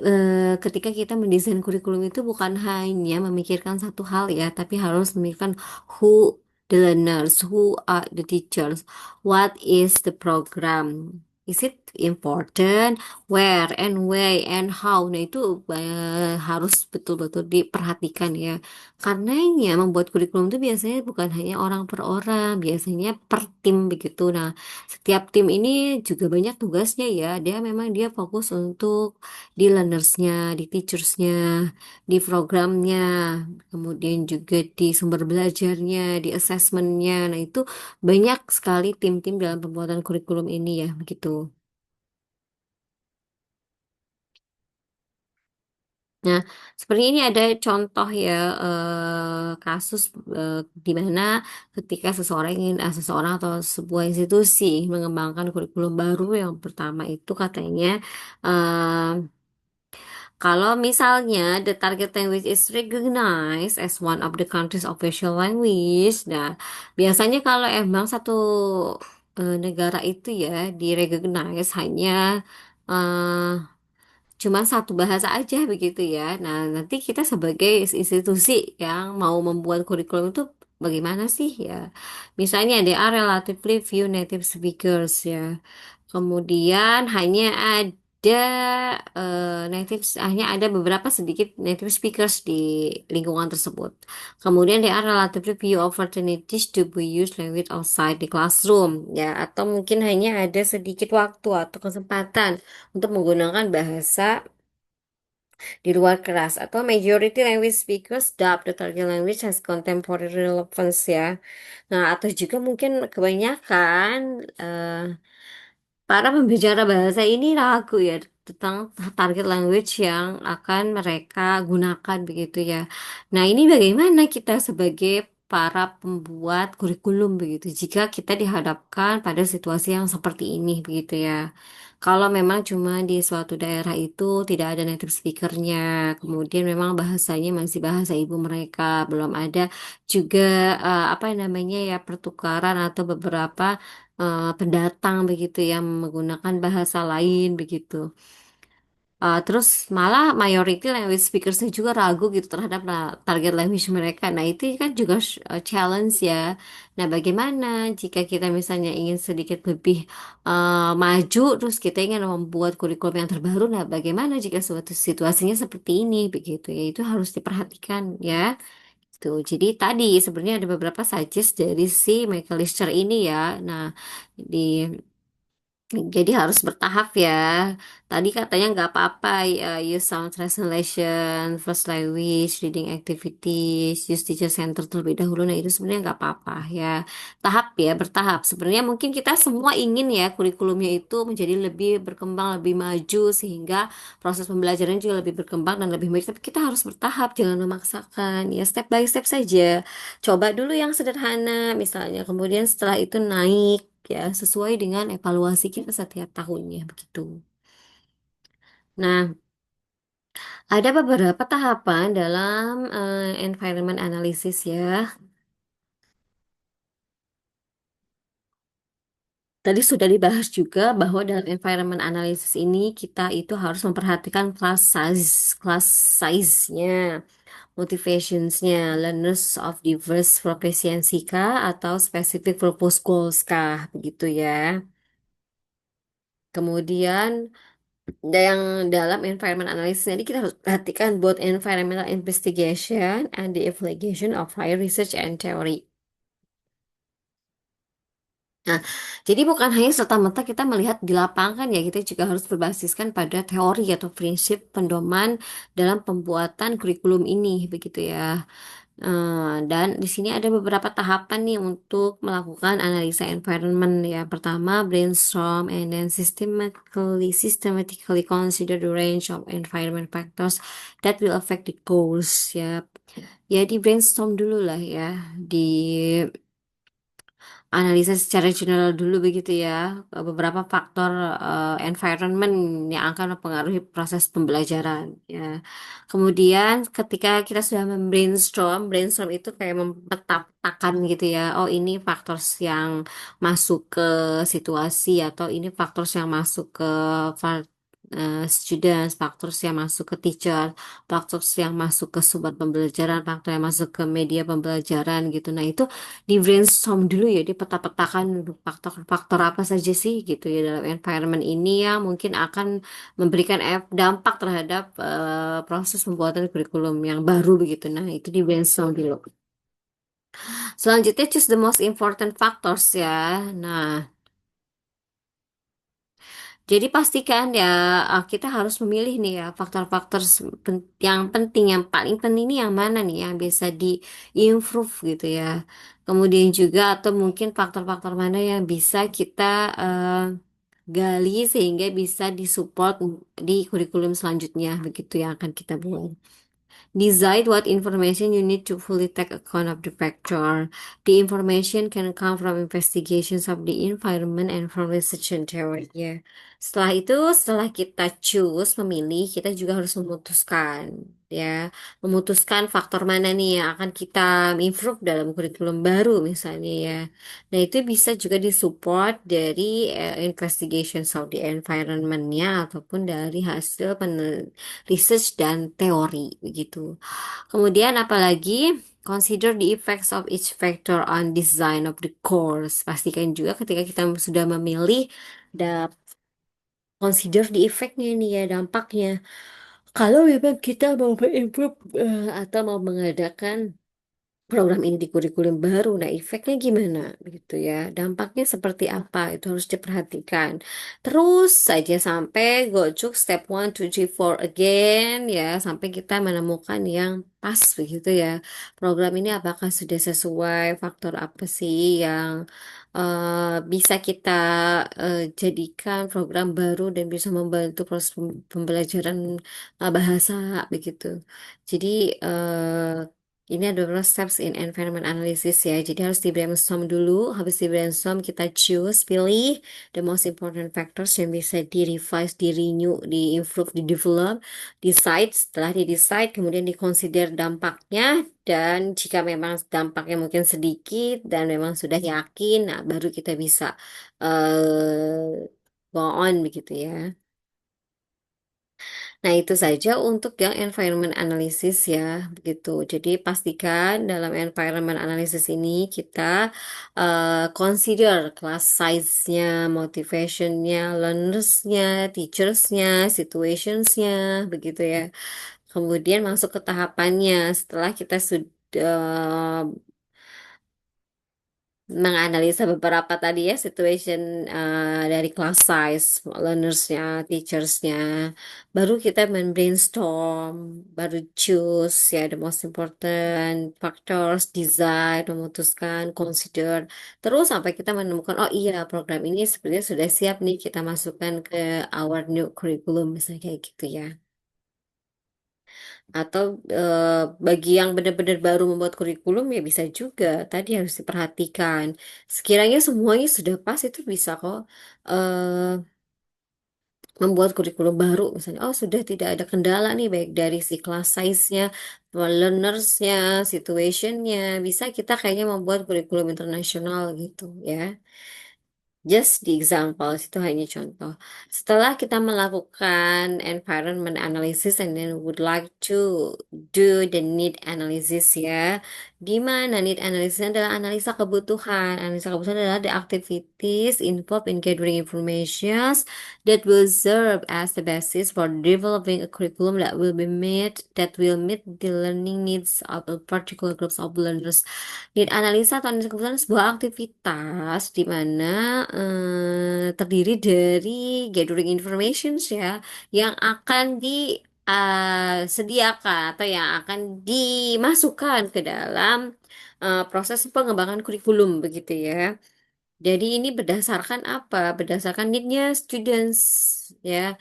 ketika kita mendesain kurikulum itu bukan hanya memikirkan satu hal ya, tapi harus memikirkan who the learners, who are the teachers, what is the program? Is it important, where and why and how. Nah, itu harus betul-betul diperhatikan ya. Karenanya membuat kurikulum itu biasanya bukan hanya orang per orang, biasanya per tim begitu. Nah, setiap tim ini juga banyak tugasnya ya. Dia fokus untuk di learnersnya, di teachersnya, di programnya, kemudian juga di sumber belajarnya, di assessmentnya. Nah, itu banyak sekali tim-tim dalam pembuatan kurikulum ini ya, begitu. Nah, seperti ini ada contoh ya, kasus di mana ketika seseorang atau sebuah institusi mengembangkan kurikulum baru, yang pertama itu katanya, eh, kalau misalnya the target language is recognized as one of the country's official language, nah biasanya kalau emang satu negara itu ya di-recognize hanya eh, cuma satu bahasa aja begitu ya. Nah, nanti kita sebagai institusi yang mau membuat kurikulum itu bagaimana sih ya? Misalnya there are relatively few native speakers ya. Kemudian hanya ada beberapa sedikit native speakers di lingkungan tersebut. Kemudian there are relatively few opportunities to be used language outside the classroom ya, atau mungkin hanya ada sedikit waktu atau kesempatan untuk menggunakan bahasa di luar kelas, atau majority language speakers doubt the target language has contemporary relevance ya. Nah, atau juga mungkin kebanyakan para pembicara bahasa ini ragu ya tentang target language yang akan mereka gunakan begitu ya. Nah, ini bagaimana kita sebagai para pembuat kurikulum begitu jika kita dihadapkan pada situasi yang seperti ini begitu ya. Kalau memang cuma di suatu daerah itu tidak ada native speakernya, kemudian memang bahasanya masih bahasa ibu mereka, belum ada juga apa namanya ya, pertukaran atau beberapa pendatang begitu yang menggunakan bahasa lain begitu. Terus malah majority language speakersnya juga ragu gitu terhadap target language mereka. Nah, itu kan juga challenge ya. Nah, bagaimana jika kita misalnya ingin sedikit lebih maju, terus kita ingin membuat kurikulum yang terbaru? Nah, bagaimana jika suatu situasinya seperti ini begitu ya? Itu harus diperhatikan ya. Tuh, jadi tadi sebenarnya ada beberapa suggest dari si Michael Lister ini ya. Nah, di jadi harus bertahap ya. Tadi katanya nggak apa-apa ya, use sound translation, first language, reading activities, use teacher center terlebih dahulu. Nah, itu sebenarnya nggak apa-apa ya. Tahap ya, bertahap. Sebenarnya mungkin kita semua ingin ya kurikulumnya itu menjadi lebih berkembang, lebih maju, sehingga proses pembelajaran juga lebih berkembang dan lebih baik. Tapi kita harus bertahap, jangan memaksakan. Ya, step by step saja. Coba dulu yang sederhana misalnya, kemudian setelah itu naik ya, sesuai dengan evaluasi kita setiap tahunnya begitu. Nah, ada beberapa tahapan dalam environment analysis ya. Tadi sudah dibahas juga bahwa dalam environment analysis ini kita itu harus memperhatikan class size-nya, motivationsnya, learners of diverse proficiency kah, atau specific purpose goals kah, begitu ya. Kemudian yang dalam environment analysis ini kita harus perhatikan both environmental investigation and the application of higher research and theory. Nah, jadi bukan hanya serta-merta kita melihat di lapangan ya, kita juga harus berbasiskan pada teori atau prinsip pendoman dalam pembuatan kurikulum ini, begitu ya. Dan di sini ada beberapa tahapan nih untuk melakukan analisa environment ya. Pertama, brainstorm and then systematically consider the range of environment factors that will affect the goals ya. Ya, di brainstorm dulu lah ya, di analisa secara general dulu begitu ya, beberapa faktor environment yang akan mempengaruhi proses pembelajaran ya. Kemudian ketika kita sudah brainstorm itu kayak memetakan gitu ya, oh ini faktor yang masuk ke situasi, atau ini faktor yang masuk ke students, faktor yang masuk ke teacher, faktor yang masuk ke sumber pembelajaran, faktor yang masuk ke media pembelajaran gitu. Nah, itu di brainstorm dulu ya, dipeta-petakan dulu faktor-faktor apa saja sih gitu ya dalam environment ini yang mungkin akan memberikan dampak terhadap proses pembuatan kurikulum yang baru begitu. Nah, itu di brainstorm dulu. Selanjutnya choose the most important factors ya. Nah, jadi pastikan ya kita harus memilih nih ya faktor-faktor yang penting, yang paling penting ini yang mana nih yang bisa di-improve gitu ya. Kemudian juga atau mungkin faktor-faktor mana yang bisa kita eh, gali sehingga bisa disupport di kurikulum selanjutnya begitu yang akan kita buat. Decide what information you need to fully take account of the factor. The information can come from investigations of the environment and from research and theory. Ya. Setelah itu, setelah kita choose, memilih, kita juga harus memutuskan, ya, memutuskan faktor mana nih yang akan kita improve dalam kurikulum baru misalnya ya. Nah itu bisa juga disupport dari investigations of the environment-nya ataupun dari hasil research dan teori begitu. Kemudian apalagi consider the effects of each factor on design of the course. Pastikan juga ketika kita sudah memilih da consider the effect-nya nih ya dampaknya. Kalau memang kita mau improve atau mau mengadakan program ini di kurikulum baru. Nah, efeknya gimana begitu ya? Dampaknya seperti apa? Itu harus diperhatikan. Terus saja sampai go through step 1, 2, 3, 4 again ya, sampai kita menemukan yang pas begitu ya. Program ini apakah sudah sesuai faktor apa sih yang bisa kita jadikan program baru dan bisa membantu proses pembelajaran bahasa begitu. Jadi ini adalah steps in environment analysis ya. Jadi harus di brainstorm dulu. Habis di brainstorm kita choose, pilih the most important factors yang bisa di revise, di renew, di improve, di develop, decide. Setelah di decide, kemudian di consider dampaknya. Dan jika memang dampaknya mungkin sedikit dan memang sudah yakin, nah baru kita bisa go on begitu ya. Nah, itu saja untuk yang environment analysis ya, begitu. Jadi pastikan dalam environment analysis ini kita consider class size-nya, motivation-nya, learners-nya, teachers-nya, situations-nya, begitu ya. Kemudian masuk ke tahapannya setelah kita sudah menganalisa beberapa tadi ya situation dari class size, learnersnya, teachersnya, baru kita brainstorm, baru choose ya the most important factors, design, memutuskan, consider, terus sampai kita menemukan oh iya program ini sebenarnya sudah siap nih kita masukkan ke our new curriculum misalnya kayak gitu ya. Atau bagi yang benar-benar baru membuat kurikulum ya bisa juga. Tadi harus diperhatikan. Sekiranya semuanya sudah pas itu bisa kok membuat kurikulum baru. Misalnya, oh sudah tidak ada kendala nih baik dari si class size-nya, learners-nya, situation-nya. Bisa kita kayaknya membuat kurikulum internasional gitu ya. Just the example, itu hanya contoh. Setelah kita melakukan environment analysis and then would like to do the need analysis ya. Di mana need analysis adalah analisa kebutuhan. Analisa kebutuhan adalah the activities involved in gathering information that will serve as the basis for developing a curriculum that will meet the learning needs of a particular groups of learners. Need analisa atau analisa kebutuhan sebuah aktivitas di mana terdiri dari gathering information ya yang akan disediakan atau yang akan dimasukkan ke dalam proses pengembangan kurikulum begitu ya. Jadi ini berdasarkan apa? Berdasarkan need-nya students ya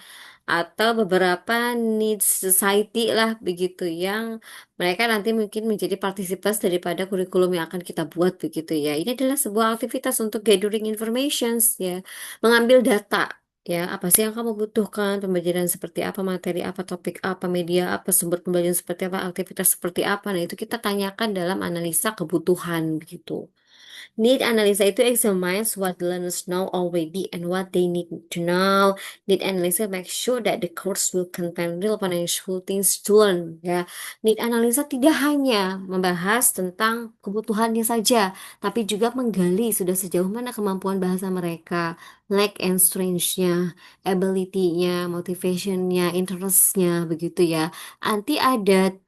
atau beberapa needs society lah begitu yang mereka nanti mungkin menjadi partisipasi daripada kurikulum yang akan kita buat begitu ya. Ini adalah sebuah aktivitas untuk gathering informations ya, mengambil data ya, apa sih yang kamu butuhkan, pembelajaran seperti apa, materi apa, topik apa, media apa, sumber pembelajaran seperti apa, aktivitas seperti apa. Nah, itu kita tanyakan dalam analisa kebutuhan begitu. Need analysis itu examines what the learners know already and what they need to know. Need analysis make sure that the course will contain relevant and useful things to learn. Ya, need analysis tidak hanya membahas tentang kebutuhannya saja, tapi juga menggali sudah sejauh mana kemampuan bahasa mereka, lack and strengths-nya, ability-nya, motivation-nya, interest-nya, begitu ya. Nanti ada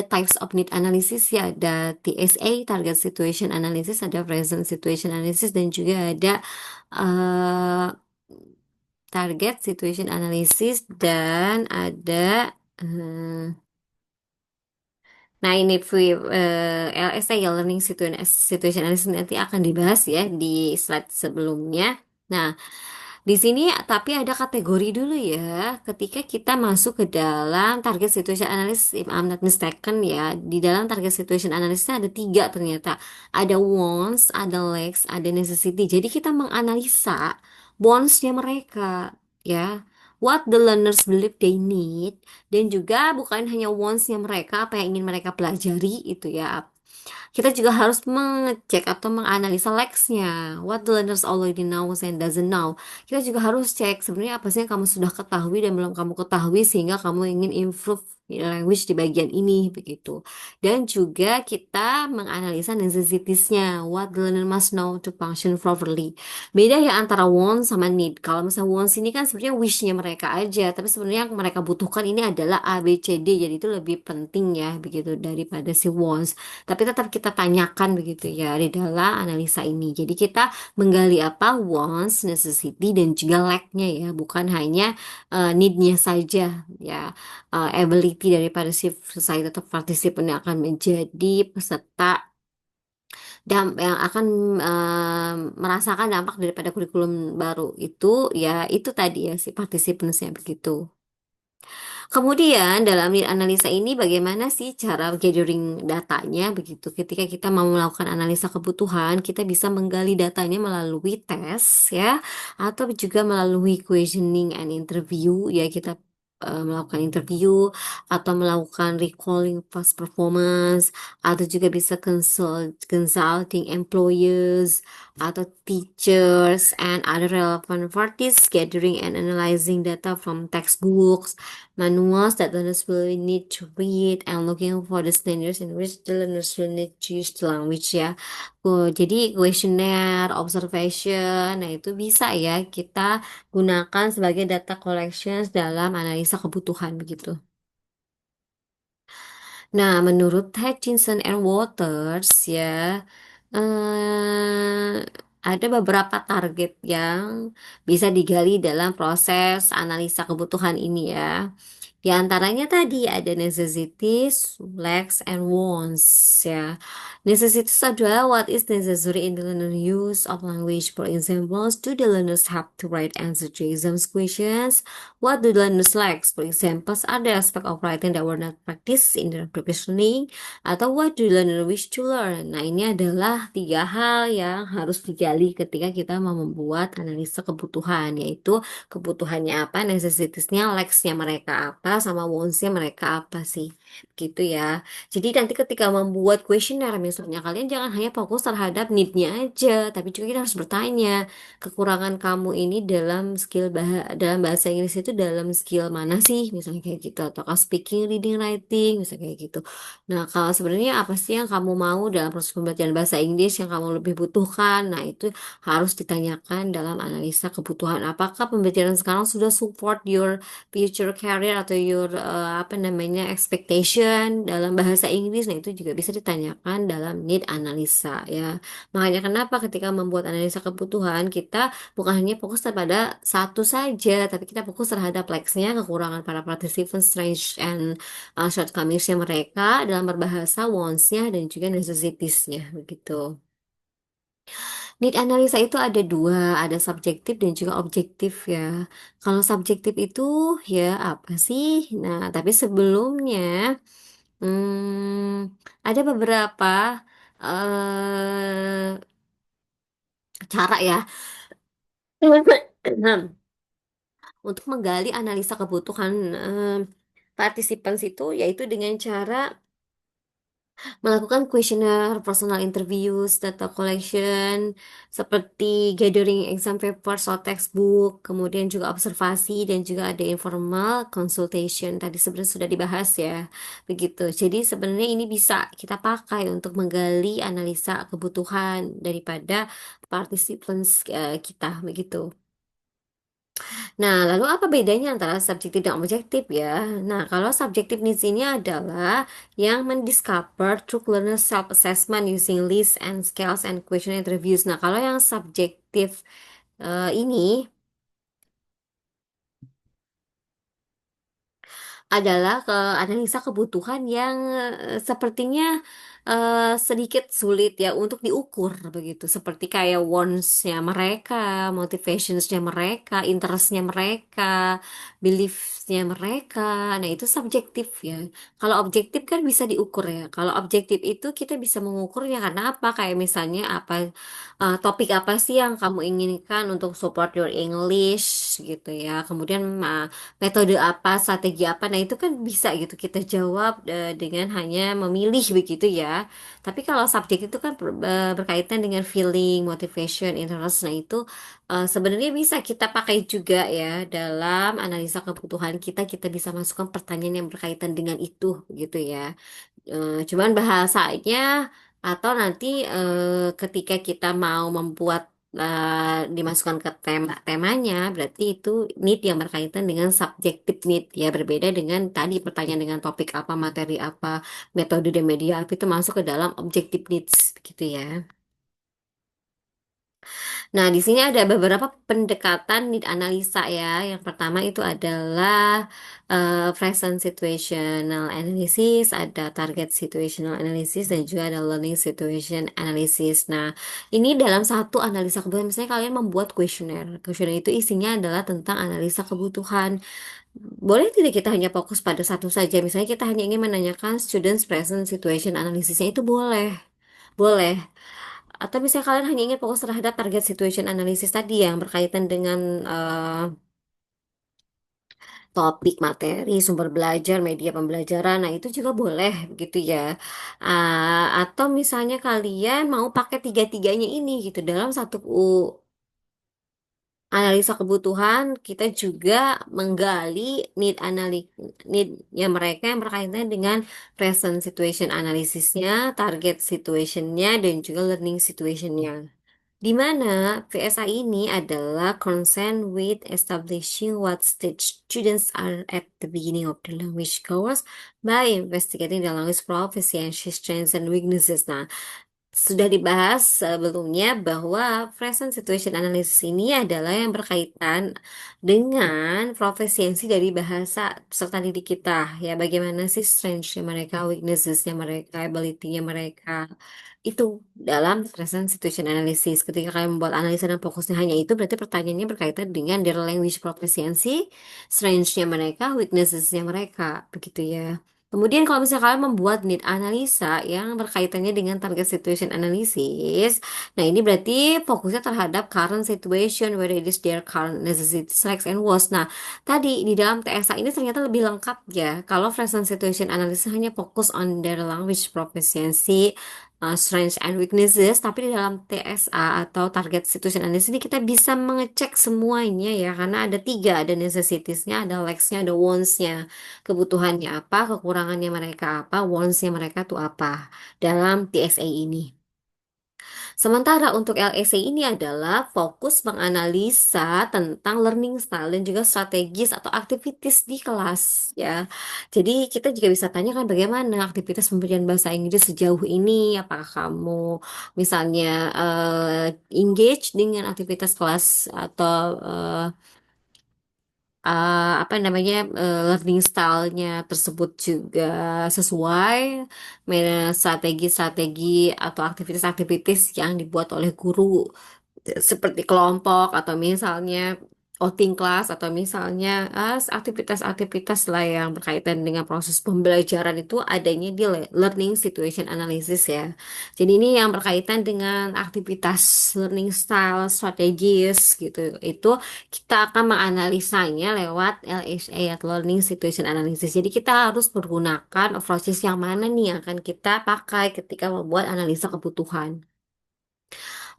types of need analysis ya, ada TSA, target situation analysis, ada present situation analysis, dan juga ada eh, target situation analysis, dan ada nah ini LSA ya, learning situation analysis, nanti akan dibahas ya di slide sebelumnya. Nah, di sini tapi ada kategori dulu ya. Ketika kita masuk ke dalam target situation analysis, if I'm not mistaken ya, di dalam target situation analysis ada tiga ternyata. Ada wants, ada likes, ada necessity. Jadi kita menganalisa wants-nya mereka ya. What the learners believe they need, dan juga bukan hanya wants-nya mereka, apa yang ingin mereka pelajari itu ya, kita juga harus mengecek atau menganalisa lex-nya. What the learners already knows and doesn't know. Kita juga harus cek sebenarnya apa sih yang kamu sudah ketahui dan belum kamu ketahui sehingga kamu ingin improve language di bagian ini begitu. Dan juga kita menganalisa necessitiesnya. What the learner must know to function properly. Beda ya antara want sama need. Kalau misalnya wants ini kan sebenarnya wish-nya mereka aja, tapi sebenarnya yang mereka butuhkan ini adalah A, B, C, D. Jadi itu lebih penting ya begitu daripada si wants. Tapi tetap kita tanyakan begitu ya di dalam analisa ini. Jadi kita menggali apa wants, necessity, dan juga lack-nya ya, bukan hanya need-nya saja ya. Ability daripada si society atau partisipan yang akan menjadi peserta yang akan merasakan dampak daripada kurikulum baru itu ya, itu tadi ya si participants-nya begitu. Kemudian dalam analisa ini bagaimana sih cara gathering datanya begitu. Ketika kita mau melakukan analisa kebutuhan, kita bisa menggali datanya melalui tes ya, atau juga melalui questioning and interview ya, kita melakukan interview atau melakukan recalling past performance, atau juga bisa consulting employers atau teachers and other relevant parties, gathering and analyzing data from textbooks, manuals that learners will need to read, and looking for the standards in which the learners will need to use the language ya. Jadi questionnaire, observation, nah itu bisa ya kita gunakan sebagai data collections dalam analisa kebutuhan begitu. Nah, menurut Hutchinson and Waters ya, eh, ada beberapa target yang bisa digali dalam proses analisa kebutuhan ini ya. Di antaranya tadi ada necessities, likes, and wants ya. Necessities adalah what is necessary in the learner use of language. For example, do the learners have to write answer to exams questions? What do the learners like? For example, are there aspects of writing that were not practiced in the previous learning? Atau what do the learner wish to learn? Nah, ini adalah tiga hal yang harus digali ketika kita mau membuat analisa kebutuhan, yaitu kebutuhannya apa, necessitiesnya, likes-nya mereka apa, sama wants-nya mereka apa sih, gitu ya. Jadi nanti ketika membuat questionnaire misalnya, kalian jangan hanya fokus terhadap need-nya aja, tapi juga kita harus bertanya, kekurangan kamu ini dalam dalam bahasa Inggris itu dalam skill mana sih, misalnya kayak gitu, atau speaking, reading, writing, misalnya kayak gitu. Nah, kalau sebenarnya apa sih yang kamu mau dalam proses pembelajaran bahasa Inggris yang kamu lebih butuhkan, nah itu harus ditanyakan dalam analisa kebutuhan. Apakah pembelajaran sekarang sudah support your future career atau your apa namanya expectation dalam bahasa Inggris? Nah, itu juga bisa ditanyakan dalam need analisa ya. Makanya kenapa ketika membuat analisa kebutuhan kita bukan hanya fokus pada satu saja, tapi kita fokus terhadap likes-nya, kekurangan para participants, strengths and shortcomings-nya mereka dalam berbahasa, wants-nya, dan juga necessitiesnya begitu. Need analisa itu ada dua, ada subjektif dan juga objektif ya. Kalau subjektif itu ya apa sih? Nah, tapi sebelumnya ada beberapa eh cara ya untuk menggali analisa kebutuhan partisipan itu, yaitu dengan cara Melakukan kuesioner, personal interviews, data collection, seperti gathering exam papers atau textbook, kemudian juga observasi dan juga ada informal consultation. Tadi sebenarnya sudah dibahas ya, begitu. Jadi sebenarnya ini bisa kita pakai untuk menggali analisa kebutuhan daripada participants kita, begitu. Nah, lalu apa bedanya antara subjektif dan objektif ya? Nah, kalau subjektif needs ini adalah yang mendiscover through learner self-assessment using list and scales and question interviews. Nah, kalau yang subjektif ini adalah analisa kebutuhan yang sepertinya sedikit sulit ya untuk diukur begitu. Seperti kayak wants-nya mereka, motivationsnya mereka, interest-nya mereka, beliefs-nya mereka. Nah, itu subjektif ya. Kalau objektif kan bisa diukur ya. Kalau objektif itu kita bisa mengukurnya karena apa? Kayak misalnya apa topik apa sih yang kamu inginkan untuk support your English gitu ya. Kemudian metode apa, strategi apa. Nah, itu kan bisa gitu kita jawab dengan hanya memilih begitu ya. Tapi kalau subjek itu kan berkaitan dengan feeling, motivation, interest. Nah, itu sebenarnya bisa kita pakai juga ya dalam analisa kebutuhan kita. Kita bisa masukkan pertanyaan yang berkaitan dengan itu gitu ya. Cuman bahasanya atau nanti ketika kita mau membuat dimasukkan ke temanya berarti itu need yang berkaitan dengan subjective need ya berbeda dengan tadi pertanyaan dengan topik apa materi apa metode dan media apa itu masuk ke dalam objective needs gitu ya. Nah, di sini ada beberapa pendekatan need analisa ya. Yang pertama itu adalah present situational analysis, ada target situational analysis, dan juga ada learning situation analysis. Nah, ini dalam satu analisa kebutuhan. Misalnya kalian membuat kuesioner. Kuesioner itu isinya adalah tentang analisa kebutuhan. Boleh tidak kita hanya fokus pada satu saja? Misalnya kita hanya ingin menanyakan students present situation analysisnya itu boleh. Boleh. Atau misalnya kalian hanya ingin fokus terhadap target situation analysis tadi yang berkaitan dengan topik, materi, sumber belajar, media pembelajaran. Nah, itu juga boleh gitu ya. Atau misalnya kalian mau pakai tiga-tiganya ini gitu dalam satu analisa kebutuhan, kita juga menggali need-nya mereka yang berkaitan dengan present situation analysisnya, target situationnya, dan juga learning situationnya. Di mana VSA ini adalah concern with establishing what stage students are at the beginning of the language course by investigating the language proficiency, strengths, and weaknesses. Nah, sudah dibahas sebelumnya bahwa present situation analysis ini adalah yang berkaitan dengan profesiensi dari bahasa peserta didik kita. Ya, bagaimana sih strengths-nya mereka, weaknesses-nya mereka, ability-nya mereka. Itu dalam present situation analysis. Ketika kalian membuat analisa dan fokusnya hanya itu, berarti pertanyaannya berkaitan dengan their language proficiency, strengths-nya mereka, weaknesses-nya mereka. Begitu ya. Kemudian kalau misalnya kalian membuat need analisa yang berkaitannya dengan target situation analysis, nah ini berarti fokusnya terhadap current situation, whether it is their current necessity, strengths and wants. Nah, tadi di dalam TSA ini ternyata lebih lengkap ya. Kalau present situation analysis hanya fokus on their language proficiency, strengths and weaknesses, tapi di dalam TSA atau target situation analysis ini kita bisa mengecek semuanya ya, karena ada tiga, ada necessitiesnya, ada likes-nya, ada wants-nya kebutuhannya apa, kekurangannya mereka apa, wants-nya mereka tuh apa dalam TSA ini. Sementara untuk LEC ini adalah fokus menganalisa tentang learning style dan juga strategis atau aktivitas di kelas ya. Jadi kita juga bisa tanyakan bagaimana aktivitas pembelajaran bahasa Inggris sejauh ini, apakah kamu misalnya engage dengan aktivitas kelas atau apa namanya learning style-nya tersebut juga sesuai strategi-strategi atau aktivitas-aktivitas yang dibuat oleh guru seperti kelompok atau misalnya outing kelas atau misalnya aktivitas-aktivitas lah yang berkaitan dengan proses pembelajaran itu adanya di learning situation analysis ya. Jadi ini yang berkaitan dengan aktivitas learning style strategis gitu. Itu kita akan menganalisanya lewat LSA atau learning situation analysis. Jadi kita harus menggunakan approaches yang mana nih yang akan kita pakai ketika membuat analisa kebutuhan.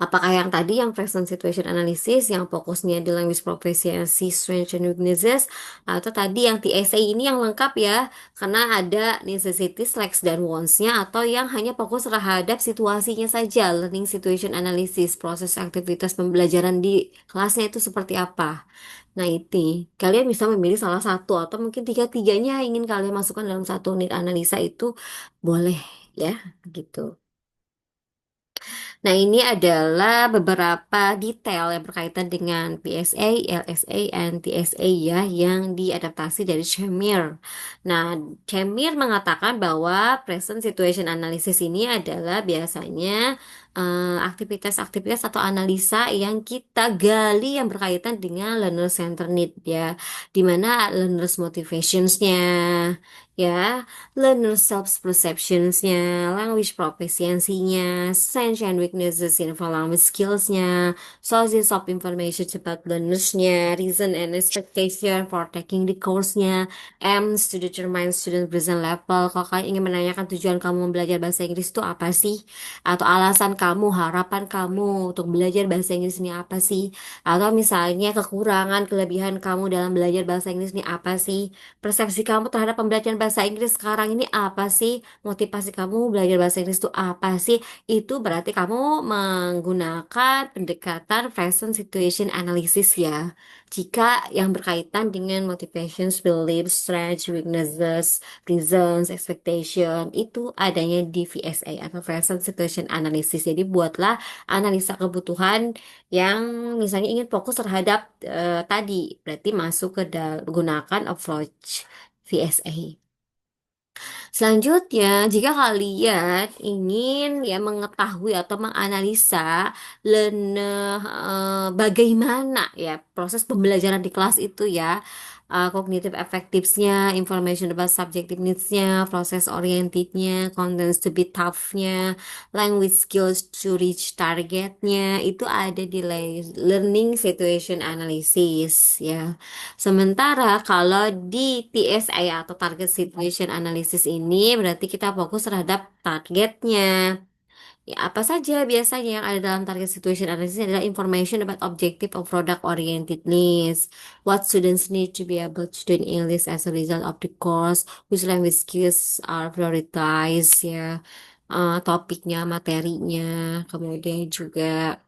Apakah yang tadi yang present situation analysis yang fokusnya di language proficiency, strengths and weaknesses, atau tadi yang TSA ini yang lengkap ya, karena ada necessities, likes dan wants-nya, atau yang hanya fokus terhadap situasinya saja, learning situation analysis, proses aktivitas pembelajaran di kelasnya itu seperti apa. Nah, itu kalian bisa memilih salah satu atau mungkin tiga-tiganya ingin kalian masukkan dalam satu unit analisa itu boleh ya, gitu. Nah, ini adalah beberapa detail yang berkaitan dengan PSA, LSA, and TSA ya, yang diadaptasi dari Chemir. Nah, Chemir mengatakan bahwa present situation analysis ini adalah biasanya aktivitas-aktivitas atau analisa yang kita gali yang berkaitan dengan learner center need ya, di mana learners motivationsnya ya, learner self-perceptionsnya, language proficiency-nya, strengths and weaknesses in language skills-nya, sources of information about learners-nya, reason and expectation for taking the course-nya, aims to determine student present level. Kalau kalian ingin menanyakan tujuan kamu belajar bahasa Inggris itu apa sih? Atau alasan kamu, harapan kamu untuk belajar bahasa Inggris ini apa sih? Atau misalnya kekurangan, kelebihan kamu dalam belajar bahasa Inggris ini apa sih? Persepsi kamu terhadap pembelajaran bahasa Inggris sekarang ini apa sih? Motivasi kamu belajar bahasa Inggris itu apa sih? Itu berarti kamu menggunakan pendekatan present situation analysis ya. Jika yang berkaitan dengan motivations, beliefs, strengths, weaknesses, reasons, expectation itu adanya di VSA atau present situation analysis. Jadi buatlah analisa kebutuhan yang misalnya ingin fokus terhadap tadi, berarti masuk ke gunakan approach VSA. Selanjutnya, jika kalian ingin ya mengetahui atau menganalisa bagaimana ya proses pembelajaran di kelas itu ya, cognitive effectiveness-nya, information about subjective needs-nya, proses oriented-nya, contents to be tough-nya, language skills to reach target-nya, itu ada di learning situation analysis ya. Sementara kalau di TSI atau target situation analysis ini berarti kita fokus terhadap targetnya. Ya, apa saja biasanya yang ada dalam target situation analysis adalah information about objective of product oriented needs, what students need to be able to do in English as a result of the course, which language skills are prioritized ya, topiknya, materinya, kemudian juga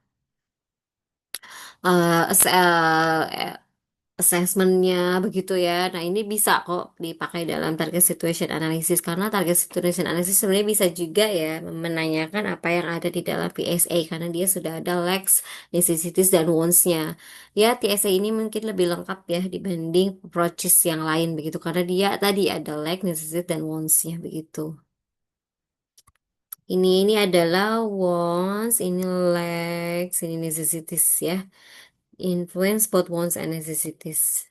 assessmentnya begitu ya. Nah, ini bisa kok dipakai dalam target situation analysis karena target situation analysis sebenarnya bisa juga ya menanyakan apa yang ada di dalam PSA karena dia sudah ada likes, necessities dan wants-nya. Ya, TSA ini mungkin lebih lengkap ya dibanding approaches yang lain begitu karena dia tadi ada like, necessities dan wants-nya begitu. Ini adalah wants, ini likes, ini necessities ya. Influence both wants and necessities.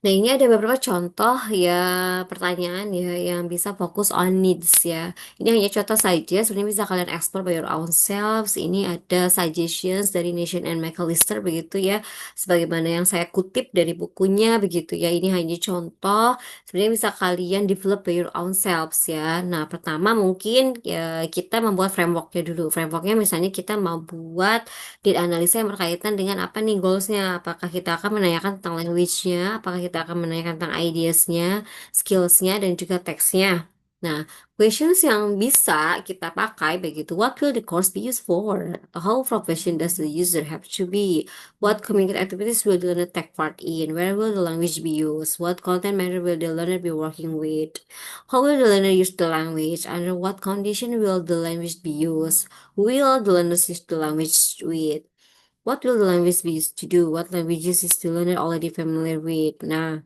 Nah, ini ada beberapa contoh ya pertanyaan ya yang bisa fokus on needs ya. Ini hanya contoh saja, sebenarnya bisa kalian explore by your own selves. Ini ada suggestions dari Nation and McAllister begitu ya. Sebagaimana yang saya kutip dari bukunya begitu ya. Ini hanya contoh, sebenarnya bisa kalian develop by your own selves ya. Nah, pertama mungkin ya kita membuat frameworknya dulu. Frameworknya misalnya kita mau buat data analisa yang berkaitan dengan apa nih goalsnya. Apakah kita akan menanyakan tentang language-nya, apakah kita akan menanyakan tentang ideas-nya, skills-nya, dan juga text-nya. Nah, questions yang bisa kita pakai begitu. What will the course be used for? How professional does the user have to be? What community activities will the learner take part in? Where will the language be used? What content matter will the learner be working with? How will the learner use the language? Under what condition will the language be used? Will the learners use the language with? What will the language be used to do? What languages is the learner already familiar with? Nah,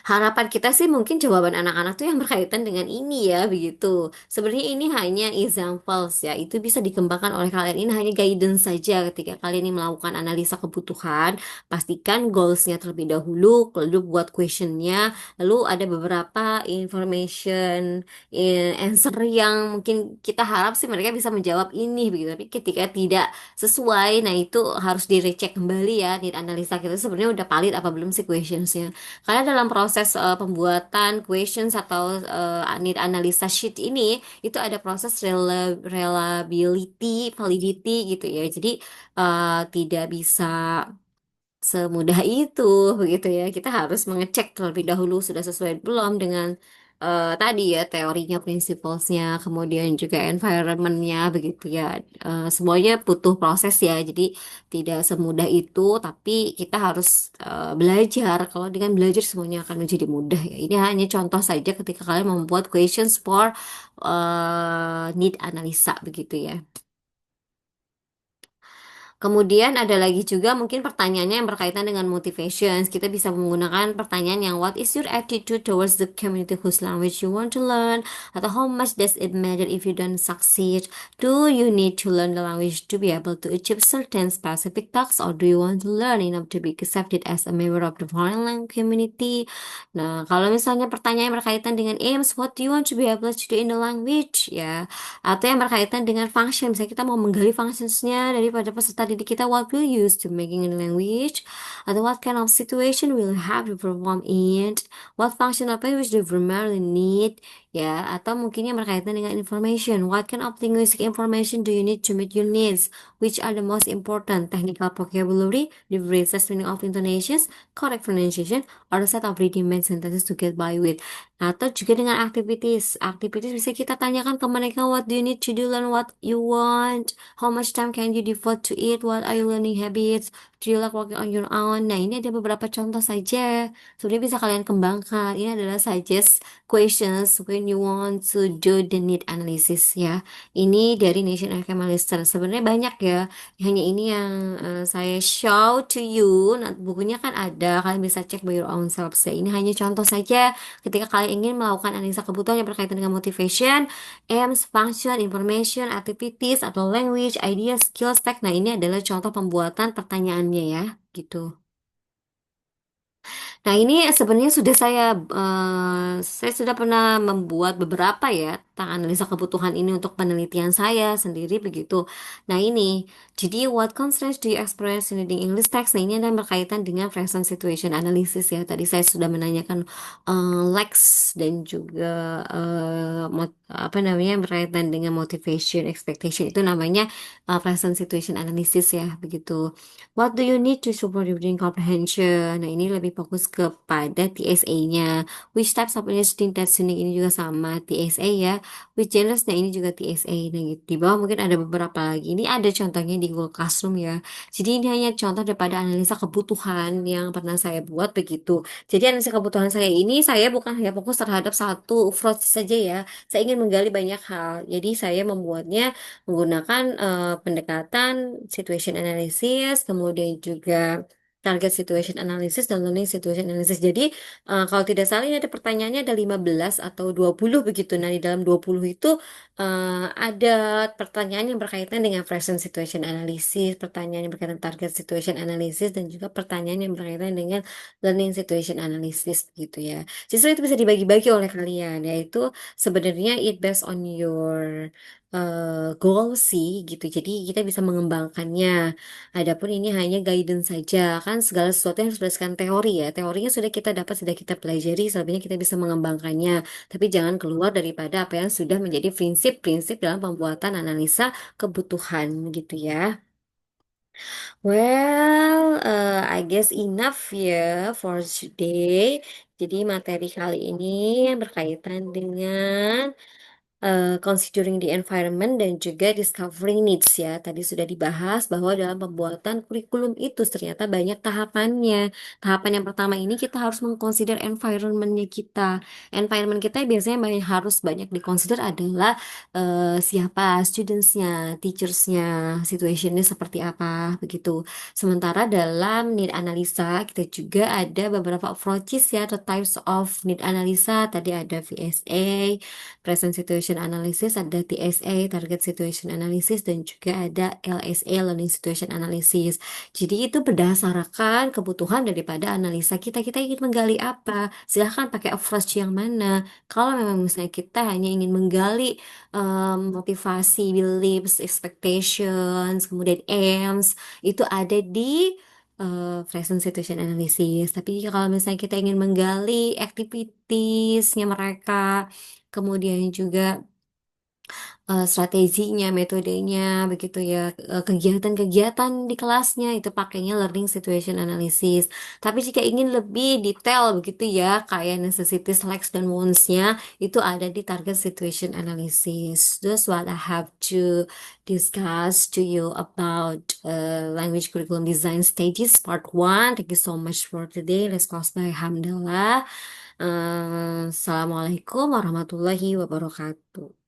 Harapan kita sih mungkin jawaban anak-anak tuh yang berkaitan dengan ini ya, begitu. Sebenarnya ini hanya examples ya, itu bisa dikembangkan oleh kalian. Ini hanya guidance saja ketika kalian ini melakukan analisa kebutuhan. Pastikan goalsnya terlebih dahulu, lalu buat questionnya, lalu ada beberapa information, answer yang mungkin kita harap sih mereka bisa menjawab ini begitu. Tapi ketika tidak sesuai, nah itu harus direcek kembali ya, di analisa kita sebenarnya udah valid apa belum sih questionsnya. Karena dalam proses pembuatan questions atau need analisa sheet ini itu ada proses reliability, validity gitu ya. Jadi tidak bisa semudah itu begitu ya. Kita harus mengecek terlebih dahulu sudah sesuai belum dengan tadi ya teorinya, principlesnya, kemudian juga environmentnya begitu ya. Semuanya butuh proses ya. Jadi tidak semudah itu, tapi kita harus belajar. Kalau dengan belajar semuanya akan menjadi mudah ya. Ini hanya contoh saja ketika kalian membuat questions for need analisa begitu ya. Kemudian ada lagi juga mungkin pertanyaannya yang berkaitan dengan motivations. Kita bisa menggunakan pertanyaan yang what is your attitude towards the community whose language you want to learn? Atau how much does it matter if you don't succeed? Do you need to learn the language to be able to achieve certain specific tasks or do you want to learn enough to be accepted as a member of the foreign language community? Nah, kalau misalnya pertanyaan yang berkaitan dengan aims, what do you want to be able to do in the language? Ya, atau yang berkaitan dengan function, misalnya kita mau menggali functionsnya daripada peserta didik kita, what will you use to making a language, atau what kind of situation will you have to perform in, what function apa which do you primarily need, ya, atau mungkin yang berkaitan dengan information, what kind of linguistic information do you need to meet your needs, which are the most important, technical vocabulary, the precise meaning of intonations, correct pronunciation, or the set of ready-made sentences to get by with. Atau juga dengan activities. Activities bisa kita tanyakan ke mereka, what do you need to do, learn what you want, how much time can you devote to it, what are your learning habits, do you like working on your own. Nah, ini ada beberapa contoh saja. Sebenarnya bisa kalian kembangkan. Ini adalah suggest questions when you want to do the need analysis ya. Ini dari Nation Academy Lister. Sebenarnya banyak ya. Hanya ini yang saya show to you. Nah, bukunya kan ada. Kalian bisa cek by your own self. Ini hanya contoh saja. Ketika kalian ingin melakukan analisa kebutuhan yang berkaitan dengan motivation, aims, function, information, activities, atau language, ideas, skills, tech. Nah, ini adalah contoh pembuatan pertanyaannya ya, gitu. Nah, ini sebenarnya sudah saya sudah pernah membuat beberapa ya tentang analisa kebutuhan ini untuk penelitian saya sendiri begitu. Nah, ini, jadi what constraints do you experience in reading English text? Nah, ini adalah berkaitan dengan present situation analysis ya. Tadi saya sudah menanyakan Lex dan juga apa namanya berkaitan dengan motivation, expectation itu namanya present situation analysis ya, begitu. What do you need to support your reading comprehension? Nah, ini lebih fokus kepada TSA-nya. Which types of listening testing ini juga sama TSA ya. Which genres, nah ini juga TSA. Nah, gitu. Di bawah mungkin ada beberapa lagi. Ini ada contohnya di Google Classroom ya. Jadi ini hanya contoh daripada analisa kebutuhan yang pernah saya buat begitu. Jadi analisa kebutuhan saya ini saya bukan hanya fokus terhadap satu approach saja ya. Saya ingin menggali banyak hal. Jadi saya membuatnya menggunakan pendekatan situation analysis, kemudian juga target situation analysis dan learning situation analysis. Jadi kalau tidak salah ini ada pertanyaannya ada 15 atau 20 begitu. Nah, di dalam 20 itu ada pertanyaan yang berkaitan dengan present situation analysis, pertanyaan yang berkaitan target situation analysis dan juga pertanyaan yang berkaitan dengan learning situation analysis gitu ya. Justru itu bisa dibagi-bagi oleh kalian, yaitu sebenarnya it based on your goal sih gitu. Jadi kita bisa mengembangkannya. Adapun ini hanya guidance saja. Kan segala sesuatu yang harus berdasarkan teori ya. Teorinya sudah kita dapat, sudah kita pelajari, selebihnya kita bisa mengembangkannya. Tapi jangan keluar daripada apa yang sudah menjadi prinsip-prinsip dalam pembuatan analisa kebutuhan gitu ya. Well, I guess enough ya for today. Jadi materi kali ini yang berkaitan dengan considering the environment dan juga discovering needs ya. Tadi sudah dibahas bahwa dalam pembuatan kurikulum itu ternyata banyak tahapannya. Tahapan yang pertama ini kita harus mengconsider environmentnya kita. Environment kita biasanya harus banyak dikonsider adalah siapa studentsnya, teachersnya, situationnya seperti apa begitu. Sementara dalam need analisa kita juga ada beberapa approaches ya atau types of need analisa. Tadi ada VSA, Present Situation Analysis, ada TSA, Target Situation Analysis, dan juga ada LSA, Learning Situation Analysis. Jadi itu berdasarkan kebutuhan daripada analisa kita. Kita ingin menggali apa? Silahkan pakai approach yang mana. Kalau memang misalnya kita hanya ingin menggali motivasi, beliefs, expectations, kemudian aims, itu ada di present situation analysis. Tapi kalau misalnya kita ingin menggali activities-nya mereka, kemudian juga strateginya, metodenya, begitu ya, kegiatan-kegiatan di kelasnya itu pakainya learning situation analysis. Tapi jika ingin lebih detail begitu ya, kayak necessities, likes dan wants-nya itu ada di target situation analysis. That's what I have to discuss to you about language curriculum design stages part 1. Thank you so much for today. Let's close by Alhamdulillah. Assalamualaikum warahmatullahi wabarakatuh.